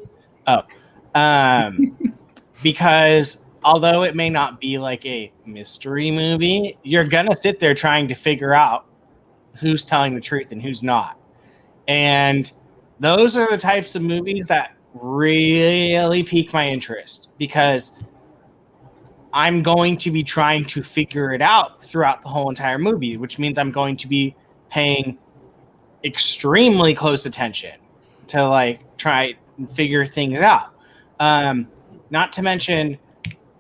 Because although it may not be like a mystery movie, you're gonna sit there trying to figure out who's telling the truth and who's not. And those are the types of movies that really pique my interest, because I'm going to be trying to figure it out throughout the whole entire movie, which means I'm going to be paying extremely close attention to like try and figure things out. Not to mention,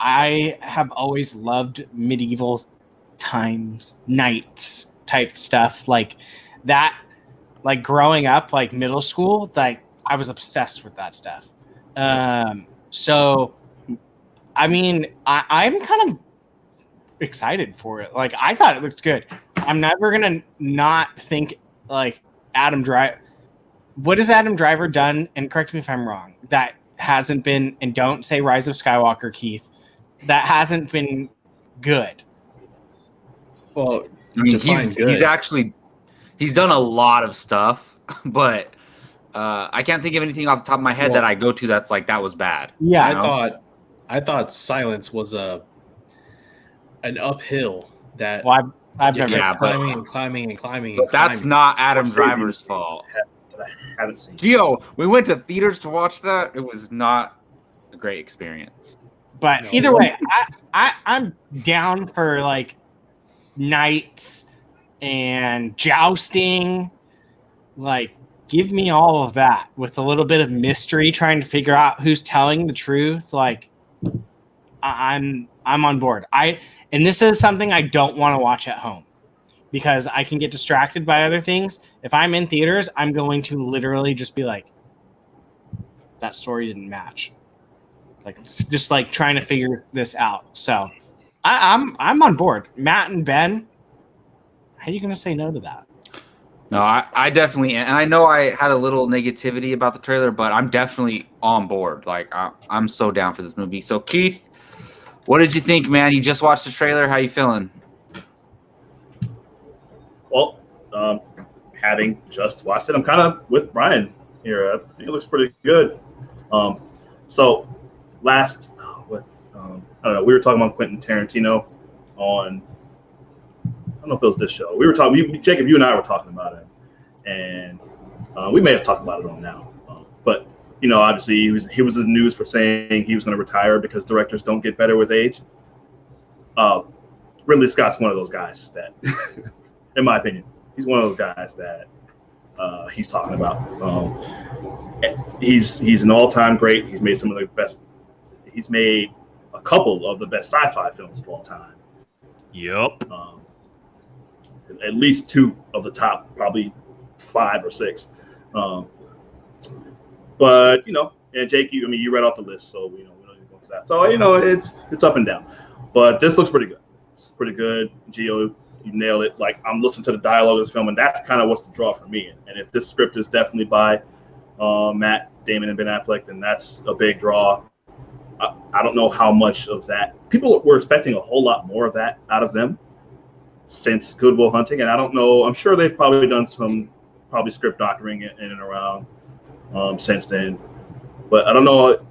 I have always loved medieval times, knights type stuff like that. Like growing up, like middle school, like I was obsessed with that stuff. So, I mean, I'm kind of excited for it. Like, I thought it looked good. I'm never gonna not think like Adam Driver. What has Adam Driver done? And correct me if I'm wrong. That hasn't been, and don't say Rise of Skywalker, Keith. That hasn't been good. Well, I mean, he's done a lot of stuff, but I can't think of anything off the top of my head that I go to that's like that was bad. Yeah, you know? I thought Silence was an uphill that I've never climbing. But that's not Adam Driver's fault. I haven't seen. Gio, we went to theaters to watch that. It was not a great experience. But either way, I'm down for like knights and jousting. Like, give me all of that with a little bit of mystery, trying to figure out who's telling the truth. Like, I'm on board. And this is something I don't want to watch at home because I can get distracted by other things. If I'm in theaters, I'm going to literally just be like, that story didn't match. Like, just like trying to figure this out. So I'm on board. Matt and Ben, how are you going to say no to that? No, I definitely, and I know I had a little negativity about the trailer, but I'm definitely on board. Like, I'm so down for this movie. So, Keith, what did you think, man? You just watched the trailer. How you feeling? Well, having just watched it, I'm kind of with Brian here. I think it looks pretty good. So last, I don't know. We were talking about Quentin Tarantino on, I don't know if it was this show. We were talking, Jacob, you and I were talking about it, and we may have talked about it on now. But obviously he was in the news for saying he was going to retire because directors don't get better with age. Ridley Scott's one of those guys that, in my opinion, he's one of those guys that he's talking about. He's an all-time great. He's made some of the best. He's made a couple of the best sci-fi films of all time. Yep. At least 2 of the top, probably 5 or 6. But and Jake, you read off the list, so we don't need to go into that. So it's up and down, but this looks pretty good. It's pretty good. Gio, you nailed it. Like, I'm listening to the dialogue of this film, and that's kind of what's the draw for me. And if this script is definitely by Matt Damon and Ben Affleck, then that's a big draw. I don't know how much of that people were expecting a whole lot more of that out of them since Good Will Hunting, and I don't know. I'm sure they've probably done some script doctoring in and around since then, but I don't know.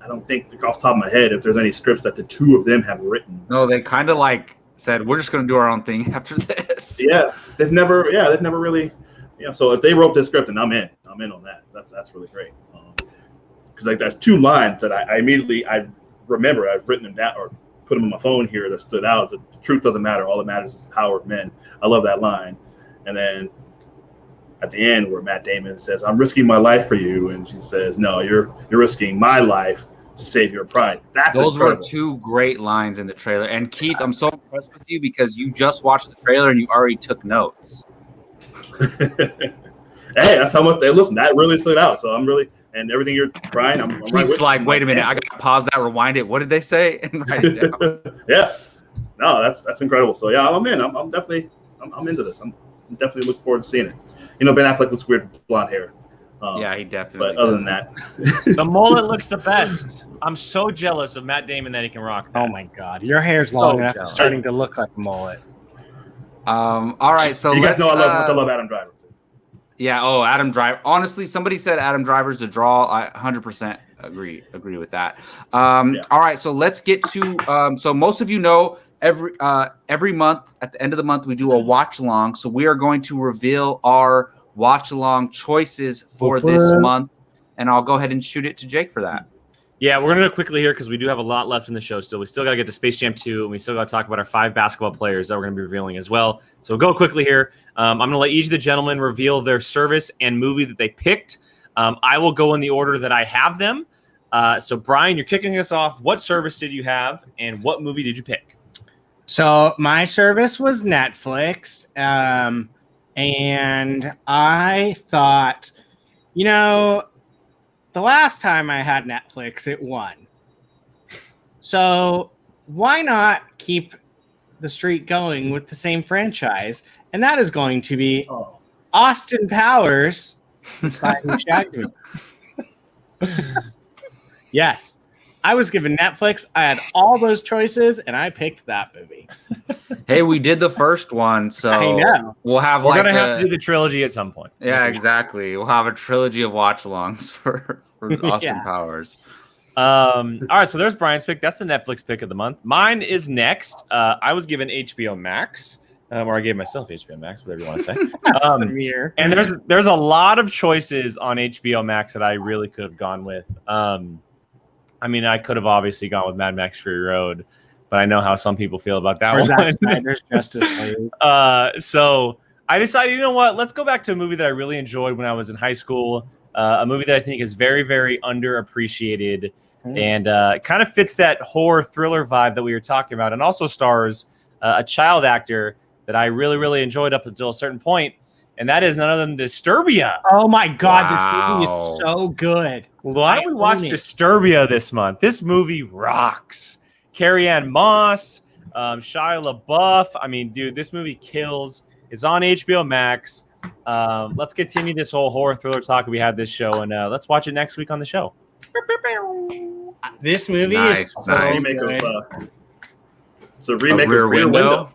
I don't think off the top of my head if there's any scripts that the 2 of them have written. No, they kind of said we're just going to do our own thing after this. Yeah, they've never really. So if they wrote this script, and I'm in on that. That's really great. Because there's 2 lines that I immediately remember. I've written them down or put them on my phone here that stood out. The truth doesn't matter. All that matters is the power of men. I love that line. And then at the end where Matt Damon says, "I'm risking my life for you," and she says, "No, you're risking my life to save your pride." Those were 2 great lines in the trailer. And Keith, I'm so impressed with you because you just watched the trailer and you already took notes. Hey, that's how much they listen. That really stood out. So I'm really. And everything you're Brian, I'm right with you. Wait a minute, I got to pause that, rewind it. What did they say? And write it down. Yeah, no, that's incredible. So yeah, I'm in. I'm definitely into this. I'm definitely looking forward to seeing it. Ben Affleck looks weird with blonde hair. Yeah, he definitely. But other than that, the mullet looks the best. I'm so jealous of Matt Damon that he can rock that. Oh my God, your hair's long enough. It's starting to look like a mullet. All right, so you guys know I love Adam Driver. Yeah. Oh, Adam Driver. Honestly, somebody said Adam Driver's the draw. I 100% agree with that. Yeah. All right. So let's get to. So most of every month at the end of the month we do a watch along. So we are going to reveal our watch along choices for this month, and I'll go ahead and shoot it to Jake for that. Yeah, we're going to go quickly here because we do have a lot left in the show still. We still got to get to Space Jam 2, and we still got to talk about our 5 basketball players that we're going to be revealing as well. So we'll go quickly here. I'm going to let each of the gentlemen reveal their service and movie that they picked. I will go in the order that I have them. So, Brian, you're kicking us off. What service did you have, and what movie did you pick? So my service was Netflix, and I thought, the last time I had Netflix, it won. So why not keep the streak going with the same franchise? And that is going to be Austin Powers. Yes. I was given Netflix. I had all those choices, and I picked that movie. Hey, we did the first one, so I know. We're gonna have to do the trilogy at some point. Yeah, exactly. We'll have a trilogy of watch-alongs for Austin Powers. All right, so there's Brian's pick. That's the Netflix pick of the month. Mine is next. I was given HBO Max, or I gave myself HBO Max, whatever you want to say. And there's a lot of choices on HBO Max that I really could have gone with. I could have obviously gone with Mad Max Fury Road, but I know how some people feel about that one. Snyder's Justice League. So I decided, you know what? Let's go back to a movie that I really enjoyed when I was in high school. A movie that I think is very, very underappreciated and kind of fits that horror thriller vibe that we were talking about, and also stars a child actor that I really, really enjoyed up until a certain point, and that is none other than Disturbia. Oh my God, This movie is so good. Why don't we watch Disturbia this month? This movie rocks. Carrie-Anne Moss, Shia LaBeouf. Dude, this movie kills. It's on HBO Max. Let's continue this whole horror thriller talk we had this show, and let's watch it next week on the show. This movie is so good. It's a remake of Rear Window.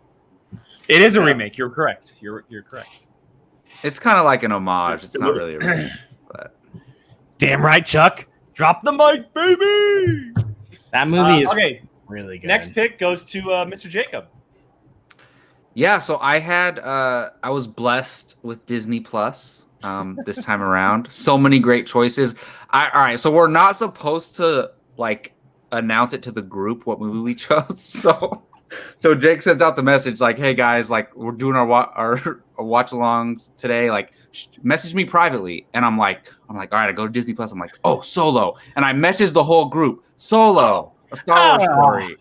It is a remake. You're correct. You're correct. It's kind of like an homage. It's not really a remake, but Damn right, Chuck. Drop the mic, baby. That movie is Okay. really good. Next pick goes to Mr. Jacob. yeah. So I was blessed with Disney Plus this time around. So many great choices. All right. So we're not supposed to like announce it to the group what movie we chose. So Jake sends out the message like, "Hey guys, like we're doing our watch alongs today. Like, message me privately." And I'm like, all right, I go to Disney Plus. I'm like, oh, Solo, and I messaged the whole group, Solo, a Star Wars story,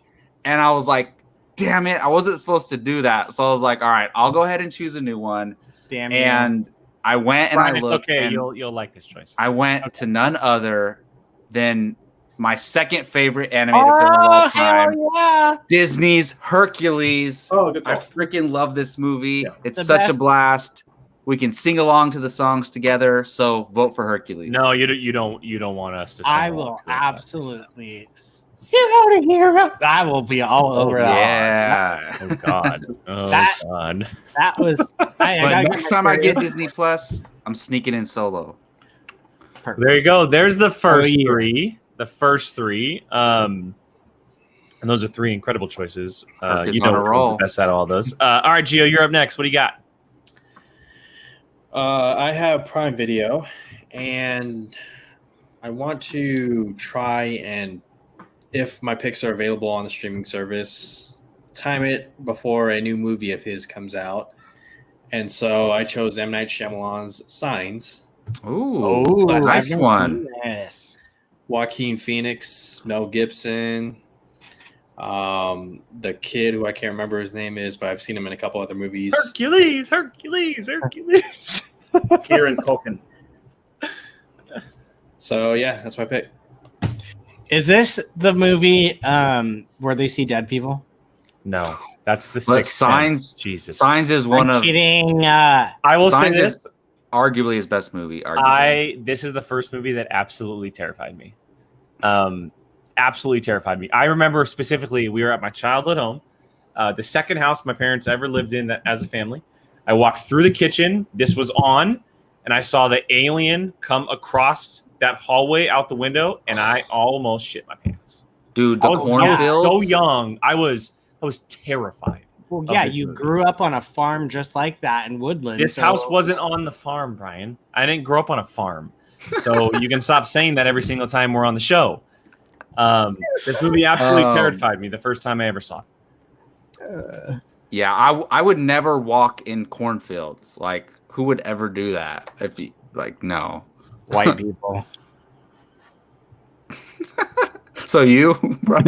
and I was like, damn it, I wasn't supposed to do that. So I was like, all right, I'll go ahead and choose a new one. Damn you. And I went and Brian, I it's looked. okay, and you'll like this choice. I went to none other than my second favorite animated film of all time, yeah. Disney's Hercules. Oh, good I call. freaking love this movie. Yeah. It's The such best. a blast. We can sing along to the songs together. So vote for Hercules. No, you don't want us to. Sing I along will to those songs. absolutely. Zero to hero. I will be all over that. Yeah. Oh God. Oh That- God. That was. But next time I get Disney Plus, I'm sneaking in Solo. There you go. There's the first yeah. three. The first three. And those are three incredible choices. Herc You is on know a which one's roll. the best out of all those. All right, Gio, you're up next. What do you got? I have Prime Video, and I want to try and, if my picks are available on the streaming service, time it before a new movie of his comes out. And so I chose M. Night Shyamalan's Signs. Ooh, nice nice one. Yes. Joaquin Phoenix, Mel Gibson, the kid who I can't remember his name is, but I've seen him in a couple other movies. Hercules. Kieran Culkin. So yeah, that's my pick. Is this the movie where they see dead people? No, that's the But sixth. Signs- Sense. Jesus. Signs is one I'm of kidding. I will say Signs this. is arguably his best movie. Arguably. This is the first movie that absolutely terrified me. Absolutely terrified me. I remember specifically we were at my childhood home, the second house my parents ever lived in as a family. I walked through the kitchen. This was on, and I saw the alien come across that hallway out the window, and I almost shit my pants. Dude, I the was cornfields. so young. I was terrified. Well, of yeah, this you movie. grew up on a farm just like that in Woodland. This so- house wasn't on the farm, Brian. I didn't grow up on a farm. So you can stop saying that every single time we're on the show. This movie absolutely terrified me the first time I ever saw it. Yeah, I would never walk in cornfields. Like, who would ever do that? If you like, no. white people. So you, Brian?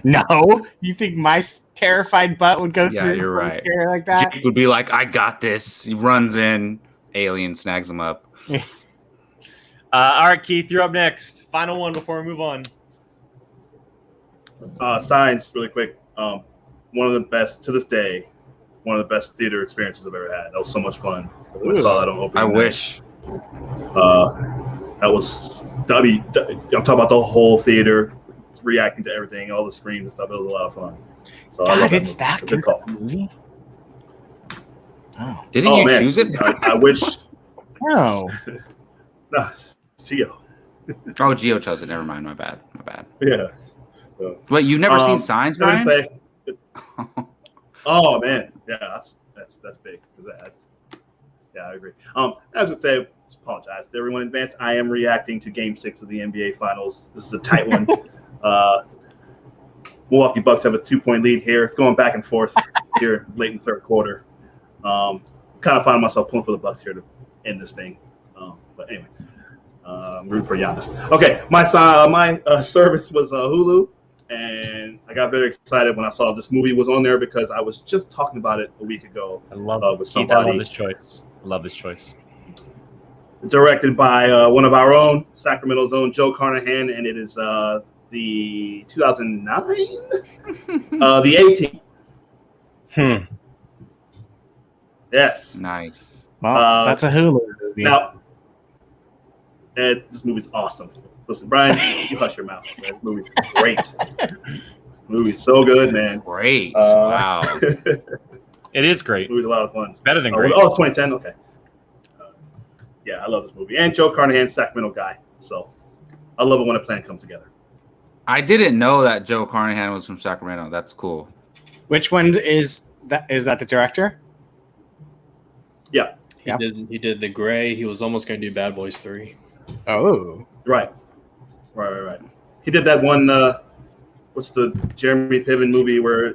Yeah. No, you think my terrified butt would go Yeah, through you're right. scare like that? Jake would be like, I got this. He runs in, alien snags him up. All right, Keith, you're up next. Final one before we move on. Signs, really quick. One of the best to this day. One of the best theater experiences I've ever had. That was so much fun. When I saw that on opening I night. wish. That was I'm talking about the whole theater reacting to everything, all the screams and stuff. It was a lot of fun. So I God, love it's movie. that It's a good call. movie. Oh Didn't Oh, you man. choose it? I wish. no! No, Gio. Oh, Gio chose it. Never mind. My bad. Yeah. Wait, you've never seen Um, Signs, I was Brian? gonna say, oh man, yeah, that's big. Yeah, I agree. As would say, apologize to everyone in advance. I am reacting to Game 6 of the NBA Finals. This is a tight one. Milwaukee Bucks have a 2-point lead here. It's going back and forth here late in the third quarter. Kind of finding myself pulling for the Bucks here to end this thing. But anyway, I'm rooting for Giannis. Okay, my service was Hulu. And I got very excited when I saw this movie was on there because I was just talking about it a week ago. I love with Keith, I somebody. love this choice. I love this choice. Directed by one of our own, Sacramento's own Joe Carnahan, and it is the 2009, the 18. Yes. Nice. Well, that's a Hulu movie. Now, this movie's awesome. Listen, Brian, you hush your mouth. Man. This movie's great. This movie's so good, man. Great. Wow. It is great. Movie's a lot of fun. It's better than great. Oh, it's 2010. Okay. Yeah, I love this movie. And Joe Carnahan, Sacramento guy. So I love it when a plan comes together. I didn't know that Joe Carnahan was from Sacramento. That's cool. Which one is that? Is that the director? Yeah. He did The Gray. He was almost going to do Bad Boys 3. Oh, Right. He did that one. What's the Jeremy Piven movie where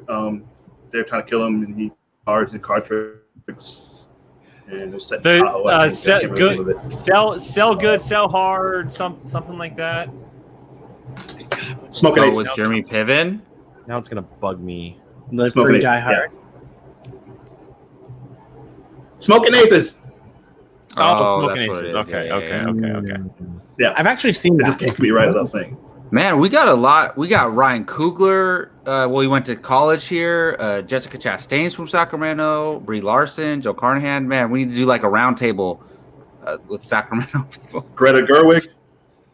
they're trying to kill him and he cars and car tricks and it's set in Tahoe, I think. Sell good, sell hard, something like that. Smoking Aces. With Jeremy Piven. Now it's gonna bug me. Live Smoking Free, Aces, Die Hard. yeah. Smoking Aces. Oh, Smoking that's what it Aces. is. Okay, Yeah, yeah, okay, yeah. okay. Yeah. I've actually seen It that. just came to me right as I was saying. Man, we got a lot. We got Ryan Coogler. He went to college here. Jessica Chastain's from Sacramento. Brie Larson, Joe Carnahan. Man, we need to do like a roundtable with Sacramento people. Greta Gerwig.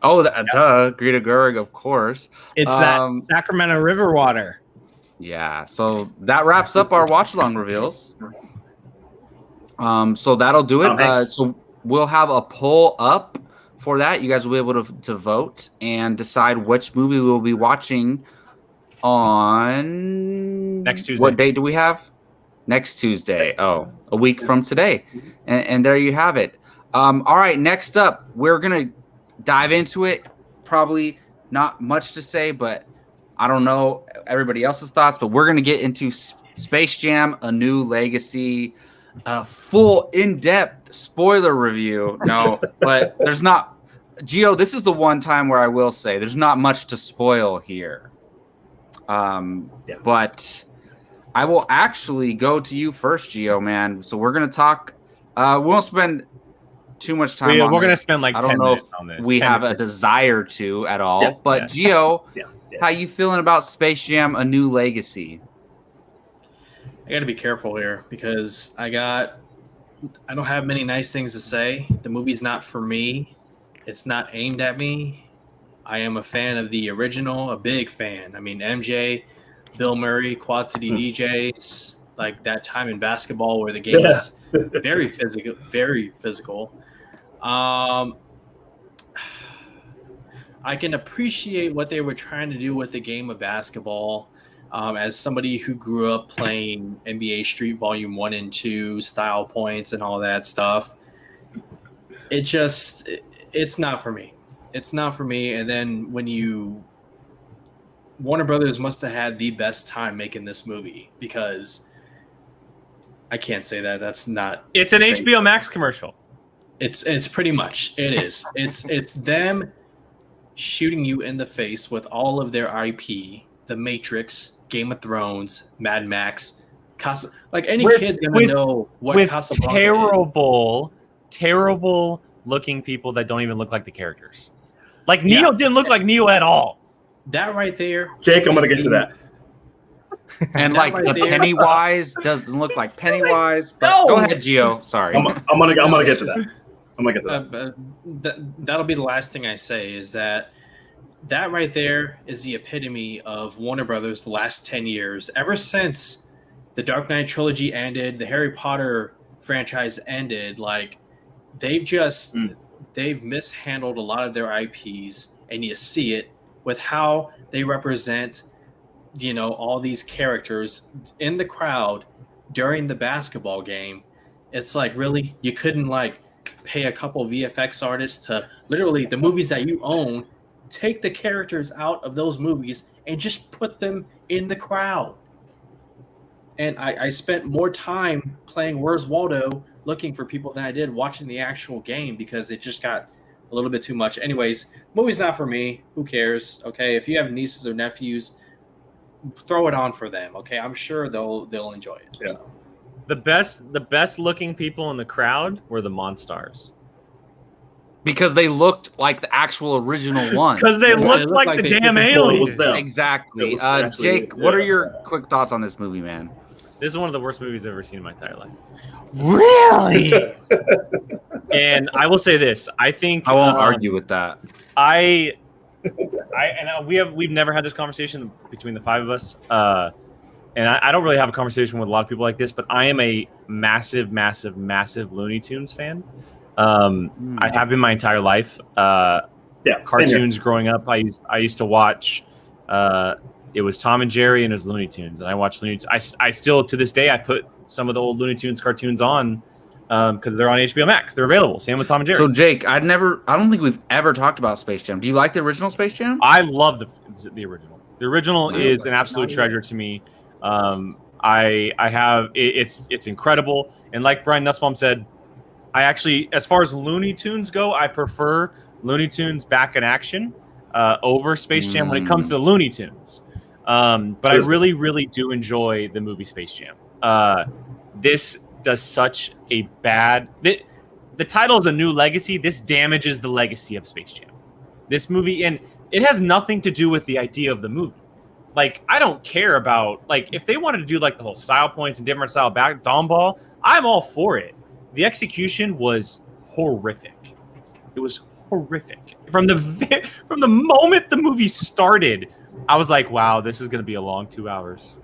Oh, duh. Greta Gerwig, of course. It's that Sacramento River water. Yeah. So that wraps up our watch along reveals. So that'll do it. So we'll have a poll up for that. You guys will be able to vote and decide which movie we'll be watching on Next Tuesday. What date do we have? Next Tuesday. Oh, a week from today. And there you have it. All right, next up, we're going to dive into it. Probably not much to say, but I don't know everybody else's thoughts, but we're going to get into Space Jam: A New Legacy, a full in-depth spoiler review. No, but there's not. Gio, this is the one time where I will say there's not much to spoil here. But I will actually go to you first, Gio, man. So we're gonna talk. We won't spend too much time. We're gonna spend like I 10 don't know if minutes on this. we 10 have a minutes. desire to at all. Yeah, but Gio, Yeah. how you feeling about Space Jam: A New Legacy? I got to be careful here because I don't have many nice things to say. The movie's not for me. It's not aimed at me. I am a fan of the original, a big fan. I mean, MJ, Bill Murray, Quad City DJs, like that time in basketball where the game is very physical, very physical. I can appreciate what they were trying to do with the game of basketball. As somebody who grew up playing NBA Street Volume 1 and 2, style points and all that stuff, it's not for me. It's not for me. And then Warner Brothers must have had the best time making this movie because I can't say that. That's not. It's an safe. HBO Max commercial. It's pretty much. It is. It's them shooting you in the face with all of their IP, The Matrix, Game of Thrones, Mad Max, like any kid's gonna know what with Casablanca terrible looking people that don't even look like the characters. Like Neo didn't look like Neo at all. That right there. Jake, I'm going to get to that. And That like right the there. Pennywise doesn't look like Pennywise. But No! go ahead, Gio. Sorry. I'm gonna get to that. I'm gonna get to that. That'll be the last thing I say is that right there is the epitome of Warner Brothers the last 10 years. Ever since the Dark Knight trilogy ended, the Harry Potter franchise ended, like they've mishandled a lot of their IPs, and you see it with how they represent, all these characters in the crowd during the basketball game. It's like, really, you couldn't like pay a couple VFX artists to literally the movies that you own, take the characters out of those movies and just put them in the crowd. And I spent more time playing Where's Waldo looking for people than I did watching the actual game because it just got a little bit too much. Anyways, movie's not for me. Who cares? Okay, if you have nieces or nephews, throw it on for them. Okay, I'm sure they'll enjoy it. Yeah. So. The best looking people in the crowd were the Monstars. Because they looked like the actual original one. Because they looked like the they damn took the It alien. was them. Exactly. It was actually- Jake, what are yeah. your quick thoughts on this movie, man? This is one of the worst movies I've ever seen in my entire life. Really? And I will say this: I think I won't argue with that. We've never had this conversation between the five of us, and I don't really have a conversation with a lot of people like this. But I am a massive Looney Tunes fan. I have been my entire life. Yeah, same here. Cartoons growing up, I used to watch. It was Tom and Jerry and it was Looney Tunes, and I watched Looney Tunes. I still to this day I put some of the old Looney Tunes cartoons on because they're on HBO Max. They're available. Same with Tom and Jerry. So Jake, I don't think we've ever talked about Space Jam. Do you like the original Space Jam? I love the original. The original is an absolute treasure to me. I have it's incredible, and like Brian Nussbaum said, I actually, as far as Looney Tunes go, I prefer Looney Tunes back in action over Space Jam when it comes to the Looney Tunes. But I really, really do enjoy the movie Space Jam. This does such a bad. The title is A New Legacy. This damages the legacy of Space Jam. This movie, and it has nothing to do with the idea of the movie. Like, I don't care about, like, if they wanted to do like the whole style points and different style back Dawn Ball, I'm all for it. The execution was horrific. It was horrific. From the moment the movie started, I was like, wow, this is going to be a long 2 hours.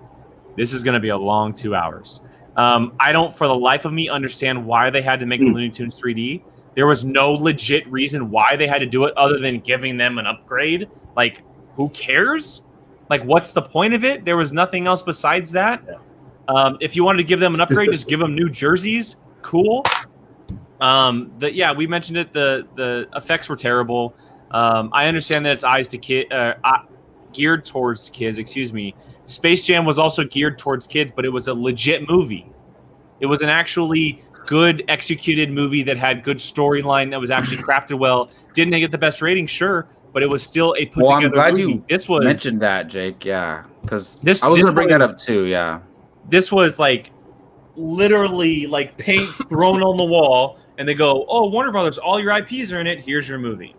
This is going to be a long 2 hours. I don't, for the life of me, understand why they had to make the Looney Tunes 3D. There was no legit reason why they had to do it other than giving them an upgrade. Like, who cares? Like, what's the point of it? There was nothing else besides that. If you wanted to give them an upgrade, just give them new jerseys. Cool. We mentioned it. The effects were terrible. I understand that it's geared towards kids. Excuse me. Space Jam was also geared towards kids, but it was a legit movie. It was an actually good executed movie that had good storyline that was actually crafted well. Didn't get the best rating, sure, but it was still a put together I'm glad movie. you mentioned that, Jake. Yeah, because I was this going to bring that up too. Yeah, this was like literally like paint thrown on the wall, and they go, "Oh, Warner Brothers, all your IPs are in it. Here's your movie."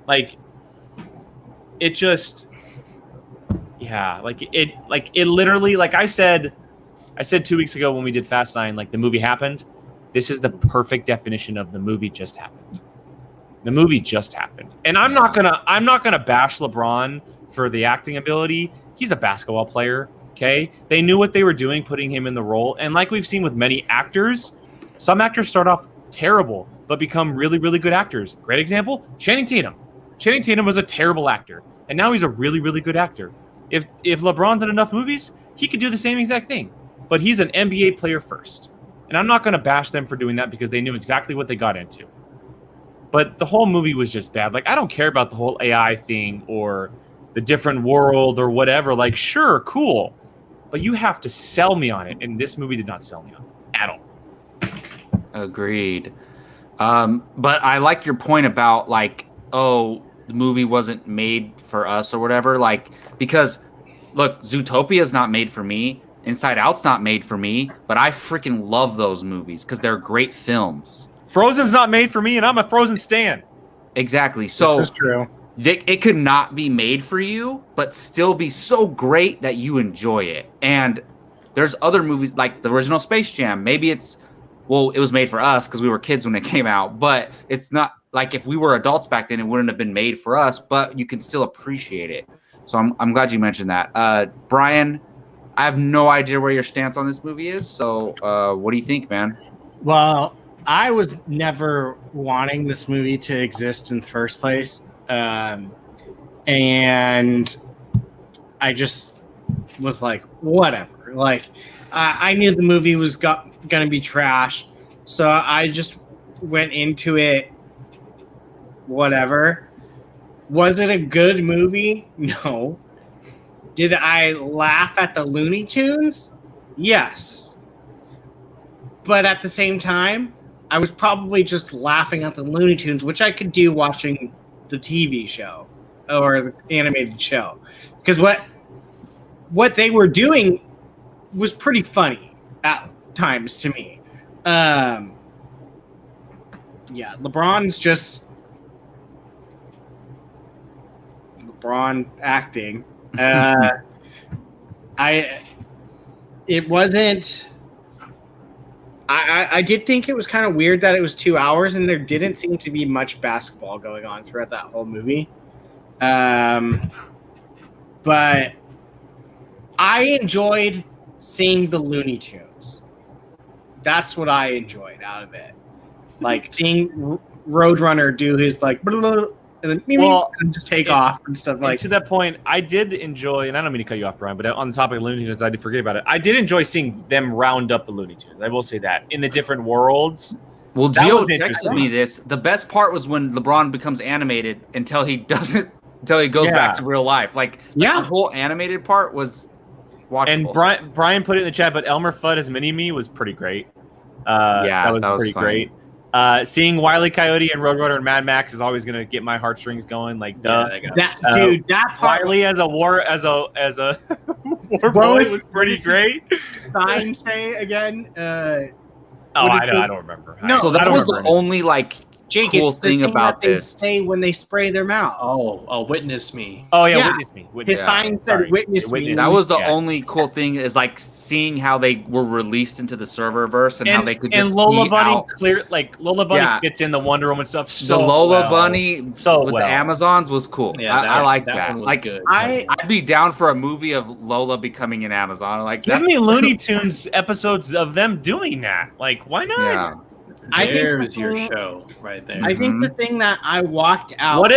Like, it just, yeah, like it literally, like I said 2 weeks ago when we did Fast 9, like the movie happened. This is the perfect definition of the movie just happened. The movie just happened. And I'm not gonna bash LeBron for the acting ability. He's a basketball player, okay? They knew what they were doing, putting him in the role. And like we've seen with many actors, some actors start off terrible, but become really, really good actors. Great example, Channing Tatum. Channing Tatum was a terrible actor, and now he's a really, really good actor. If LeBron did enough movies, he could do the same exact thing. But he's an NBA player first. And I'm not going to bash them for doing that because they knew exactly what they got into. But the whole movie was just bad. Like, I don't care about the whole AI thing or the different world or whatever. Like, sure, cool. But you have to sell me on it. And this movie did not sell me on it at all. Agreed. But I like your point about, like, oh, the movie wasn't made for us or whatever. Like, because, look, Zootopia's not made for me. Inside Out's not made for me, but I freaking love those movies because they're great films. Frozen's not made for me, and I'm a Frozen stan. Exactly. So this is true. It could not be made for you, but still be so great that you enjoy it. And there's other movies like the original Space Jam. Maybe it was made for us because we were kids when it came out, but it's not like if we were adults back then, it wouldn't have been made for us, but you can still appreciate it. So I'm glad you mentioned that. Brian, I have no idea where your stance on this movie is. So what do you think, man? Well, I was never wanting this movie to exist in the first place. And I just was like, whatever. Like, I knew the movie was going to be trash. So I just went into it, whatever. Was it a good movie? No. Did I laugh at the Looney Tunes? Yes. But at the same time, I was probably just laughing at the Looney Tunes, which I could do watching the TV show or the animated show. Because what they were doing was pretty funny at times to me. LeBron's just LeBron acting. I did think it was kind of weird that it was 2 hours and there didn't seem to be much basketball going on throughout that whole movie. But I enjoyed seeing the Looney Tunes. That's what I enjoyed out of it. Like seeing Roadrunner do his like, blah, blah, blah, and then and just take off and stuff like. To that point, I did enjoy, and I don't mean to cut you off, Brian, but on the topic of Looney Tunes, I did forget about it. I did enjoy seeing them round up the Looney Tunes. I will say that in the different worlds. Well, Gio texted me this. The best part was when LeBron becomes animated until he goes back to real life. Like the whole animated part was watchable. And Brian put it in the chat, but Elmer Fudd as Mini-Me was pretty great. That was pretty great. Seeing Wile E. Coyote and Roadrunner and Mad Max is always gonna get my heartstrings going. Like that part. Wiley as a war boy was pretty great. Sign say again. I don't remember. No, so that was the only Jake, cool it's the thing about that this. They say when they spray their mouth. Oh, witness me. Oh yeah, witness me. His sign said "Witness me." That was the only cool thing is seeing how they were released into the serververse and how they could just Lola Bunny out. Lola Bunny fits in the Wonder Woman stuff. The Lola Bunny with the Amazons was cool. Yeah, I like that. Good. I'd be down for a movie of Lola becoming an Amazon. Give me Looney Tunes episodes of them doing that. Why not? Yeah. There's your show right there. I think the thing that I walked out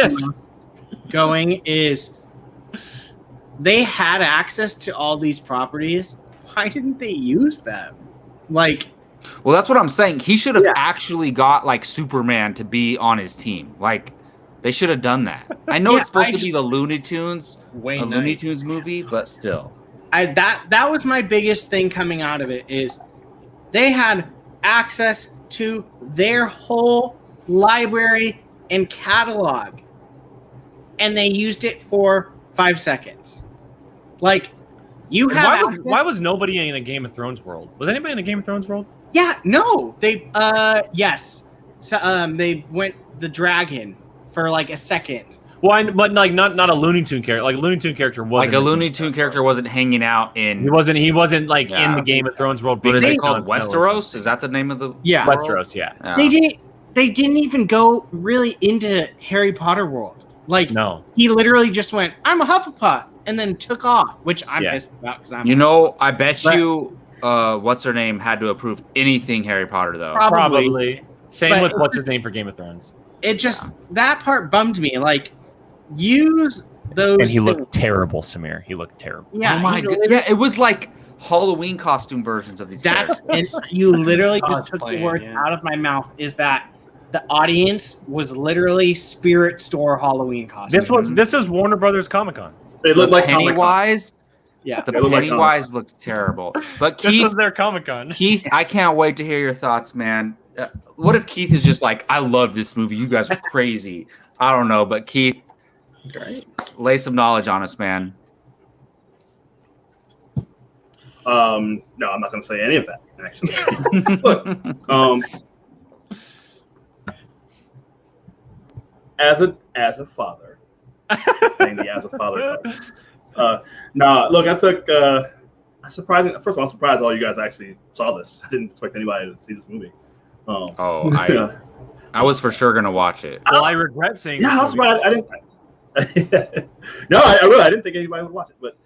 going is they had access to all these properties. Why didn't they use them? Well, that's what I'm saying. He should have actually got Superman to be on his team. They should have done that. I know it's supposed to be the Looney Tunes, Looney Tunes movie, but still. That was my biggest thing coming out of it is they had access to their whole library and catalog, and they used it for 5 seconds. You have. Why was nobody in a Game of Thrones world? Was anybody in a Game of Thrones world? Yeah, no, they yes. So they went the dragon for a second. Well, but not a Looney Tune character. A Looney Tune character wasn't. A Looney Tune character wasn't hanging out in. He wasn't in the Game of Thrones world. What is it called? Westeros? Is that the name of the? Yeah, world? Westeros. Yeah. They didn't even go really into Harry Potter world. No. He literally just went, "I'm a Hufflepuff," and then took off, which I'm pissed about because I'm. I bet you, what's her name had to approve anything Harry Potter though. Probably. Same with what's his name for Game of Thrones. It just that part bummed me. Use those. And he looked terrible, Samir. He looked terrible. Yeah. Oh my god. Yeah, it was Halloween costume versions of these characters. And you literally just took the words out of my mouth. Is that the audience was literally Spirit Store Halloween costumes? This is Warner Brothers Comic Con. They look like Pennywise. Yeah, the Pennywise looked terrible. But Keith, this was their Comic Con. Keith, I can't wait to hear your thoughts, man. What if Keith is just I love this movie. You guys are crazy. I don't know, but Keith. Great. Lay some knowledge on us, man. No, I'm not going to say any of that. Actually, look, as a father, saying the as a father. Look, I took. Surprising. First of all, I'm surprised all you guys actually saw this. I didn't expect anybody to see this movie. I was for sure going to watch it. Well, I regret saying. Yeah, I was surprised. I didn't. No, I really didn't think anybody would watch it, but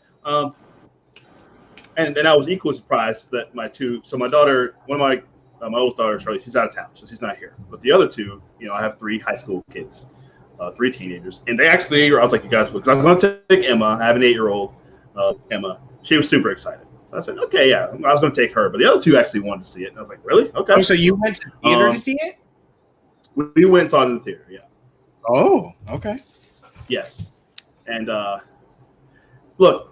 and then I was equally surprised that my daughter, one of my oldest daughter, Charlie, she's out of town, so she's not here. But the other two, I have 3 high school kids, 3 teenagers, and they actually, I was like, you guys, because I was going to take Emma. I have an 8-year-old, Emma. She was super excited, so I said, okay, yeah, I was going to take her, but the other 2 actually wanted to see it, and I was like, really? Okay. Oh, so you went to the theater to see it? We went and saw it in the theater, yeah. Oh, okay. Yes. And look,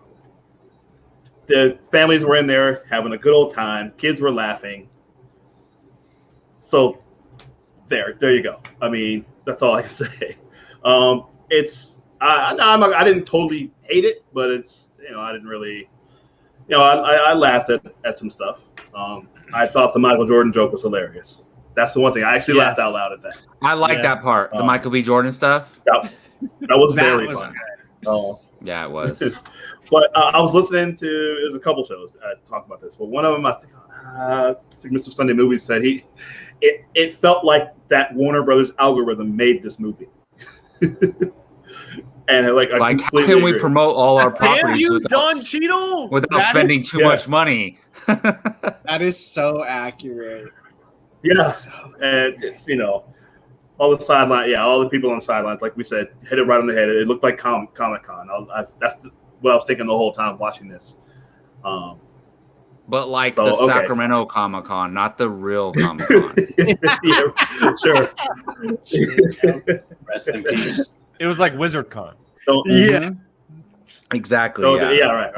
the families were in there having a good old time. Kids were laughing. So there you go. I mean, that's all I can say. I didn't totally hate it, but it's, I didn't really, I laughed at some stuff. I thought the Michael Jordan joke was hilarious. That's the one thing I actually laughed out loud at that. I like that part. The Michael B. Jordan stuff. That was very fun. Yeah, it was. But I was listening to, there's a couple shows talk about this, but one of them, I think Mr. Sunday Movies said it felt like that Warner Brothers algorithm made this movie. And how can we promote all our properties without spending too much money? That is so accurate. Yeah, and it's all the sideline, all the people on the sidelines, like we said, hit it right on the head. It looked like Comic Con. That's what I was thinking the whole time watching this. But like So, the okay. Sacramento Comic Con, not the real Comic Con. Yeah, sure. Rest in peace. It was like Wizard Con. So, Yeah. Exactly. so, yeah. right.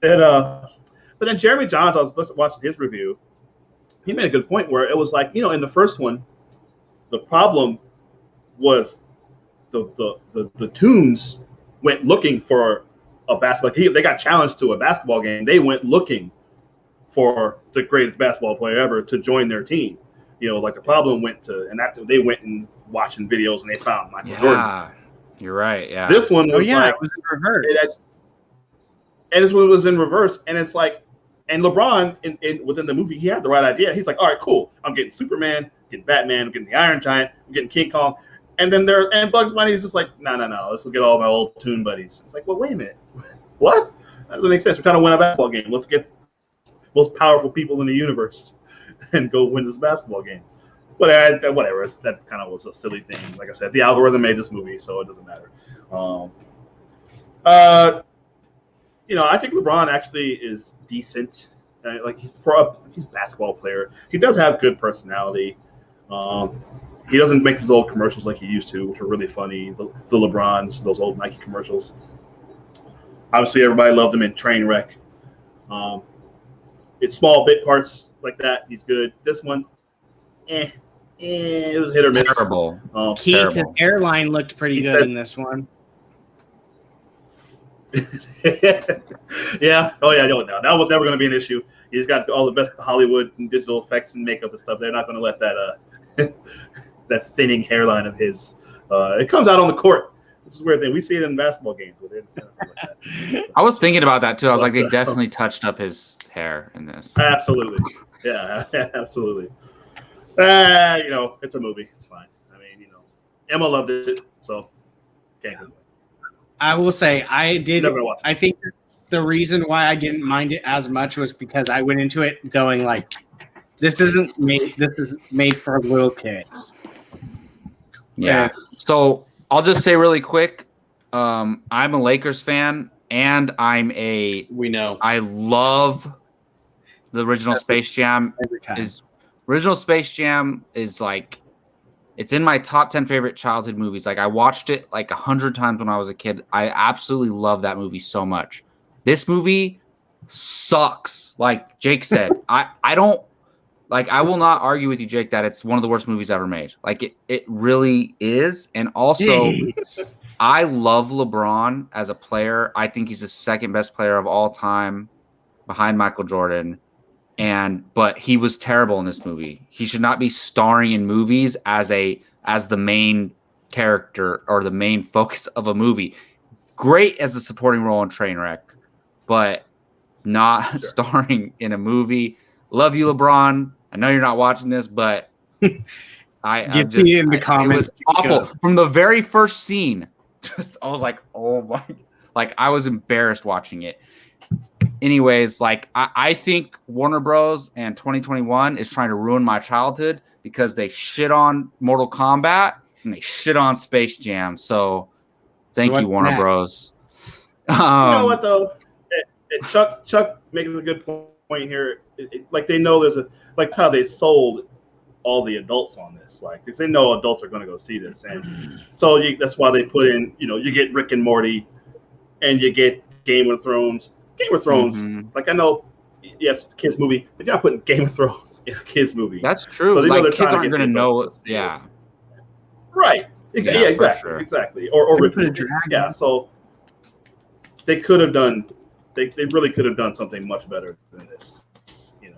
And but then Jeremy Johns, I was watching his review. He made a good point where it was like, in the first one, the problem was the Toons went looking for a basketball. They got challenged to a basketball game. They went looking for the greatest basketball player ever to join their team. Like the problem went to, and that's they went and watching videos and they found Michael Jordan. You're right. Yeah. This one was it was in reverse. And this one was in reverse, and it's like, and LeBron within the movie, he had the right idea. He's like, all right, cool. I'm getting Superman, I'm getting Batman, I'm getting the Iron Giant, I'm getting King Kong. And then and Bugs Bunny's just like, no, let's get all my old Toon buddies. It's like, well, wait a minute. What? That doesn't make sense. We're trying to win a basketball game. Let's get most powerful people in the universe and go win this basketball game. But whatever. That kind of was a silly thing. Like I said, the algorithm made this movie, so it doesn't matter. I think LeBron actually is decent. He's a basketball player. He does have good personality. He doesn't make those old commercials like he used to, which are really funny. The LeBrons, those old Nike commercials. Obviously, everybody loved him in Trainwreck. It's small bit parts like that. He's good. This one, it was hit or miss. Terrible. Keith, terrible. his airline looked pretty good in this one. Yeah. Oh yeah. No, that was never going to be an issue. He's got all the best Hollywood and digital effects and makeup and stuff. They're not going to let that that thinning hairline of his. It comes out on the court. This is a weird thing. We see it in basketball games. I was thinking about that too. I was like, they definitely touched up his hair in this. Absolutely. Yeah. Absolutely. It's a movie. It's fine. I mean, Emma loved it, so can't complain. I will say I did. Never watched it. I think the reason why I didn't mind it as much was because I went into it going like, this isn't made. This is made for little kids. Yeah. So I'll just say really quick, I'm a Lakers fan, and We know. I love the original Space Jam. Every time. Original Space Jam is like, it's in my top 10 favorite childhood movies. Like I watched it like 100 times when I was a kid. I absolutely love that movie so much. This movie sucks. Like Jake said, I will not argue with you, Jake, that it's one of the worst movies ever made. Like it really is. And also, I love LeBron as a player. I think he's the second best player of all time behind Michael Jordan. But he was terrible in this movie. He should not be starring in movies as the main character or the main focus of a movie. Great as a supporting role in Trainwreck, but not starring in a movie. Love you, LeBron. I know you're not watching this, but I just in the comments. It was awful from the very first scene. I was like, oh my! Like I was embarrassed watching it. Anyways, like I think Warner Bros. And 2021 is trying to ruin my childhood because they shit on Mortal Kombat and they shit on Space Jam. So thank you, Warner next? Bros. You know what though? Chuck making a good point here. Like they know there's like how they sold all the adults on this. Like because they know adults are going to go see this, and so that's why they put in. You get Rick and Morty, and you get Game of Thrones. Game of Thrones, like I know, yes, it's a kids movie, but you're not putting Game of Thrones in a kids movie. That's true. So like kids aren't going to know. Yeah. Right. Exactly. Or Rick put a and Morty. dragon. Yeah. So they could have done. They really could have done something much better than this.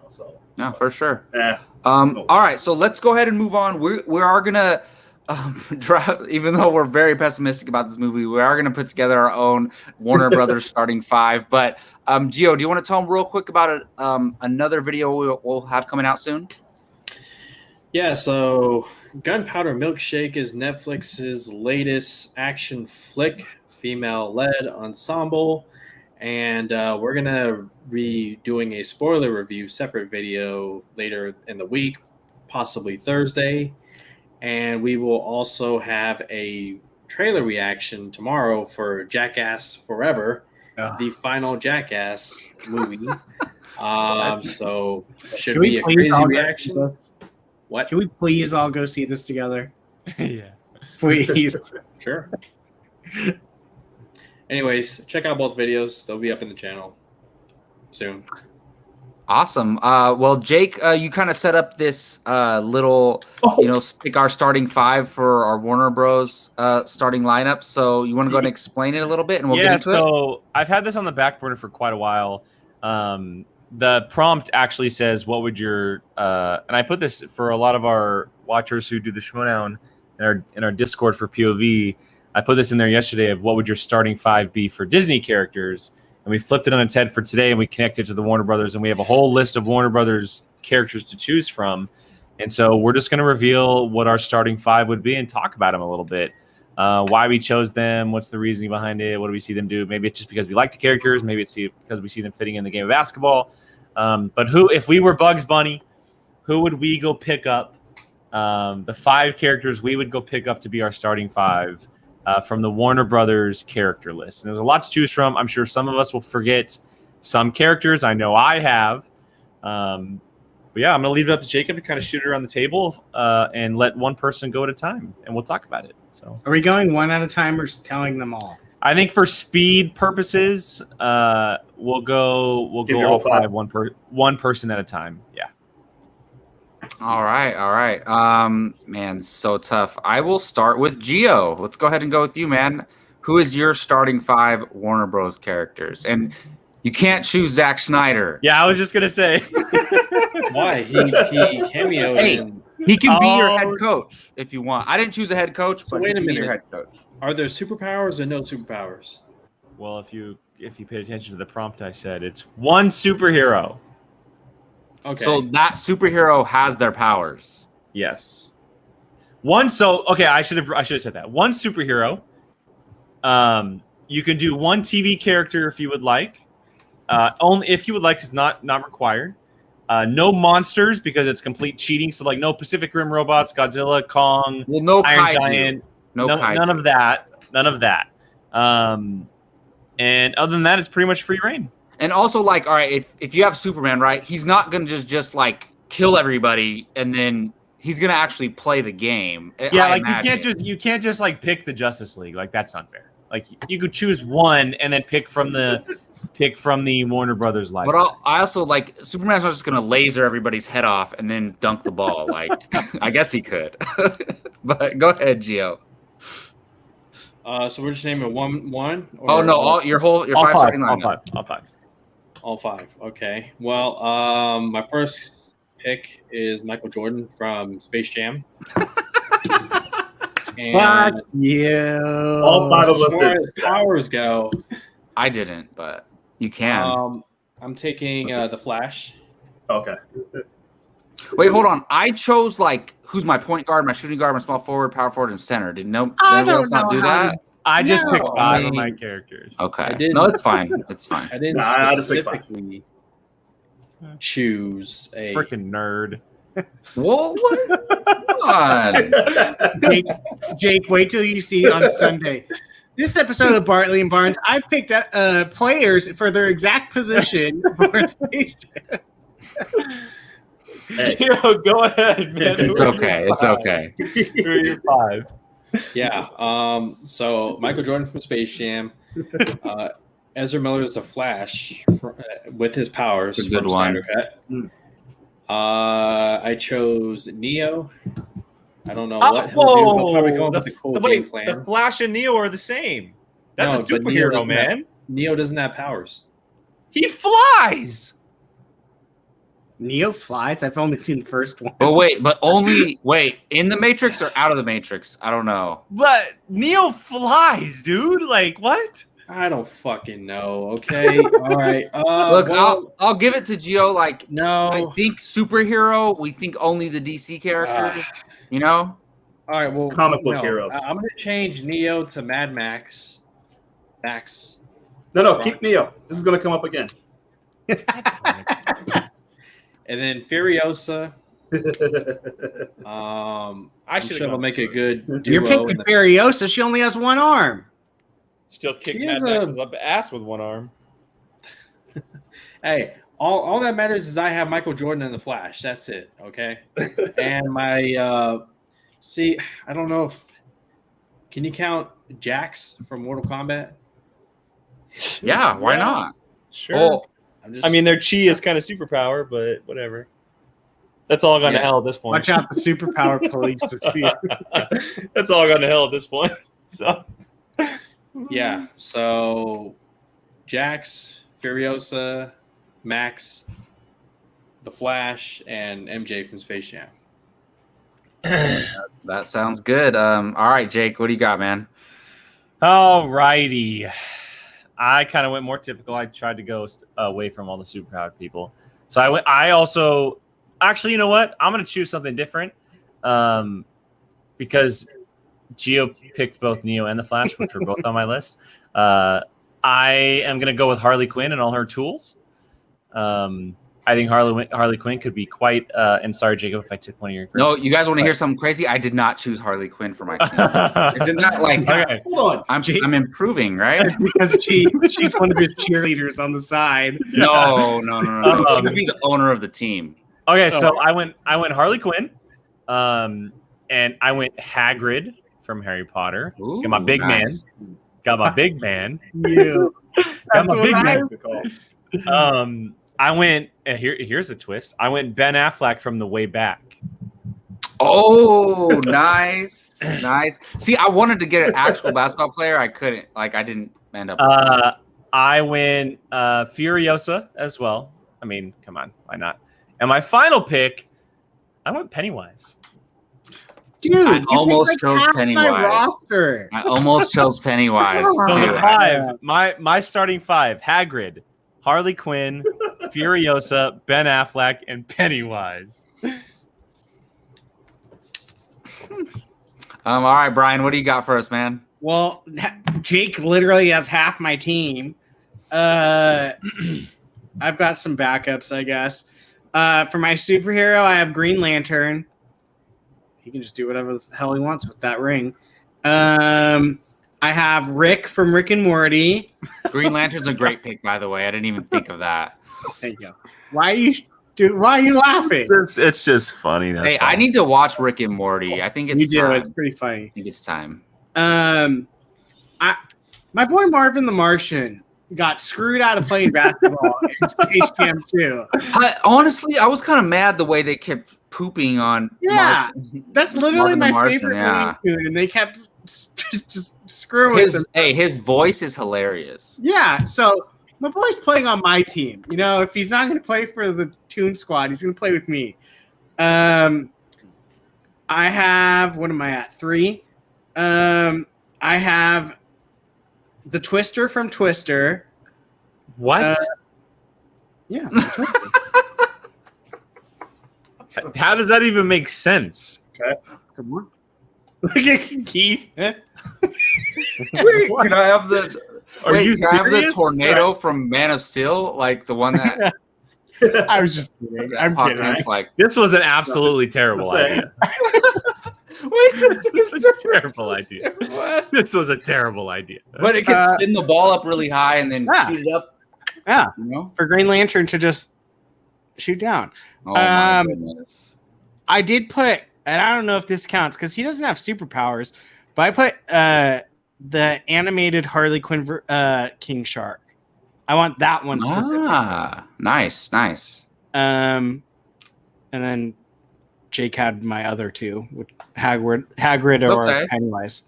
So. No, for sure. No. All right, so let's go ahead and move on. We are gonna even though we're very pessimistic about this movie, we are gonna put together our own Warner Brothers starting five. But Gio, do you want to tell them real quick about another video we'll have coming out soon? Yeah, so Gunpowder Milkshake is Netflix's latest action flick, female-led ensemble. And we're gonna be doing a spoiler review, separate video later in the week, possibly Thursday. And we will also have a trailer reaction tomorrow for Jackass Forever, the final Jackass movie. So should Can we be a please crazy all go see reaction. this? What? Can we please all go see this together? Yeah. Please. Sure. Anyways, check out both videos. They'll be up in the channel soon. Awesome. Well, Jake, you kind of set up this little, pick our starting 5 for our Warner Bros. Starting lineup. So you want to go ahead and explain it a little bit, and we'll get into it. So I've had this on the back burner for quite a while. The prompt actually says, "What would your?" And I put this for a lot of our watchers who do the Schmodown in our Discord for POV. I put this in there yesterday of what would your starting 5 be for Disney characters. And we flipped it on its head for today, and we connected to the Warner Brothers, and we have a whole list of Warner Brothers characters to choose from. And so we're just going to reveal what our starting 5 would be and talk about them a little bit. Why we chose them, what's the reasoning behind it, what do we see them do? Maybe it's just because we like the characters, maybe it's because we see them fitting in the game of basketball. But if we were Bugs Bunny, who would we go pick up? The 5 characters we would go pick up to be our starting 5. From the Warner Brothers character list. And there's a lot to choose from. I'm sure some of us will forget some characters. I know I have. But yeah, I'm going to leave it up to Jacob to kind of shoot it around the table and let one person go at a time, and we'll talk about it. So, are we going one at a time or just telling them all? I think for speed purposes, we'll go all 5, one person at a time. Yeah. All right. Man, so tough. I will start with Gio. Let's go ahead and go with you, man. Who is your starting 5 Warner Bros. Characters? And you can't choose Zack Snyder. Yeah, I was just gonna say. Why? He cameoed in. He can be your head coach if you want. I didn't choose a head coach, but wait a minute. be your head coach. Are there superpowers or no superpowers? Well, if you paid attention to the prompt, I said it's one superhero. Okay. So that superhero has their powers. Yes. One. So okay, I should have said that. One superhero. You can do one TV character if you would like. Only if you would like, is not required. No monsters because it's complete cheating. So like no Pacific Rim robots, Godzilla, Kong, well, no Iron kaiju. Giant, Kaiju. none of that. And other than that, it's pretty much free reign. And also, like, all right, if you have Superman, right, he's not gonna just like kill everybody and then he's gonna actually play the game. Yeah, like you can't just like pick the Justice League. Like that's unfair. Like you could choose one and then pick from the Warner Brothers library. But I also like Superman's not just gonna laser everybody's head off and then dunk the ball. Like I guess he could. But go ahead, Gio. So we're just naming one. Oh no, your 5 starting lineup. All 5. Okay. Well, my first pick is Michael Jordan from Space Jam. Fuck you. All 5 of us as far did. as powers go, I didn't, but you can. I'm taking the Flash. Okay. Wait, hold on. I chose like who's my point guard, my shooting guard, my small forward, power forward, and center. Did anybody else not do that? I just picked 5 of my characters. Okay. No, it's fine. It's fine. I didn't I just picked 5. specifically choose a Freaking nerd. Whoa, what? Come on. Jake, wait till you see on Sunday. This episode of Bartley and Barnes, I picked players for their exact position for Space Jam. Hey. Go ahead, man. It's okay. It's okay. Who are your 5? Yeah. So Michael Jordan from Space Jam. Ezra Miller is the Flash with his powers It's a good from one. Snyder Cut. I chose Neo. I don't know what he'll do. He'll probably come up with a cool game plan. The Flash and Neo are the same. That's No, a but Neo superhero, doesn't man. Neo doesn't have powers. He flies. Neo flies? I've only seen the first one. But wait, in the Matrix or out of the Matrix? I don't know. But Neo flies, dude. Like what? I don't fucking know. Okay. All right. Look, well, I'll give it to Gio. Like, no. I think superhero. We think only the DC characters. You know. All right. Well, Comic book heroes. I'm going to change Neo to Mad Max. No, keep Neo. This is going to come up again. And then Furiosa. I I'm should sure it'll make a good duo. You're picking Furiosa. She only has one arm. still kick She Mad is Max's up ass with one arm. Hey, all that matters is I have Michael Jordan in the Flash. That's it. Okay. And my see, I don't know if can you count Jax from Mortal Kombat? Yeah, why Yeah. not? Sure. Well, I'm just. I mean, their chi is kind of superpower, but whatever. That's all gone to Yeah. hell at this point. Watch out, the superpower police is here. That's all gone to hell at this point. So yeah. So, Jax, Furiosa, Max, the Flash, and MJ from Space Jam. that sounds good. All right, Jake, what do you got, man? all righty. I kind of went more typical. I tried to go away from all the superpowered people. So I also actually, you know what? I'm going to choose something different because Gio picked both Neo and the Flash, which were both on my list. I am going to go with Harley Quinn and all her tools. I think Harley Quinn could be quite. And sorry, Jacob, if I took one of your. No, you guys want to hear something crazy? I did not choose Harley Quinn for my team. Isn't that like? Okay. Hold on. I'm improving, right? Because she's one of his cheerleaders on the side. No. She would be the owner of the team. Okay, so I went Harley Quinn, and I went Hagrid from Harry Potter. Ooh, Got my big nice. man. Got my big man. You. Got my That's big what man. Good call. I went. Here's a twist. I went Ben Affleck from The Way Back. Oh, nice. See, I wanted to get an actual basketball player. I couldn't. Like, I didn't end up. I went Furiosa as well. I mean, come on, why not? And my final pick, I went Pennywise. Dude, I you almost picked, like, chose half Pennywise. My roster. I almost chose Pennywise. So too. the five, my starting five: Hagrid, Harley Quinn, Furiosa, Ben Affleck, and Pennywise. All right, Brian, what do you got for us, man? Well, Jake literally has half my team. I've got some backups, I guess. For my superhero, I have Green Lantern. He can just do whatever the hell he wants with that ring. I have Rick from Rick and Morty. Green Lantern's a great pick, by the way. I didn't even think of that. There you go. Why are you laughing? It's just funny. That's Hey, all. I need to watch Rick and Morty. I think it's You do. time. It's pretty funny. I think it's time. My boy Marvin the Martian got screwed out of playing basketball in Space Jam 2. Honestly, I was kind of mad the way they kept pooping on. Yeah, that's literally Marvin the my Martian, favorite yeah. Looney Tune, and they kept just screwing him. His voice is hilarious. Yeah, so my boy's playing on my team. You know, if he's not going to play for the Toon Squad, he's going to play with me. I have, what am I at? 3. I have the Twister from Twister. What? Yeah. How does that even make sense? Come on. Look at Keith. Wait, can I have the? Are you can I have the serious? tornado from Man of Steel, like the one that I was just kidding. I'm kidding. Hawkins, like. This was an absolutely terrible idea. Wait, this This is was a terrible idea. What? This was a terrible idea. But it can spin the ball up really high and then Yeah. shoot it up. Yeah, You know? for Green Lantern to just shoot down. Oh my Um, goodness. I did put, and I don't know if this counts because he doesn't have superpowers, but I put the animated Harley Quinn King Shark. I want that one specifically. Nice. And then Jake had my other two, with Hagrid or Okay. Pennywise.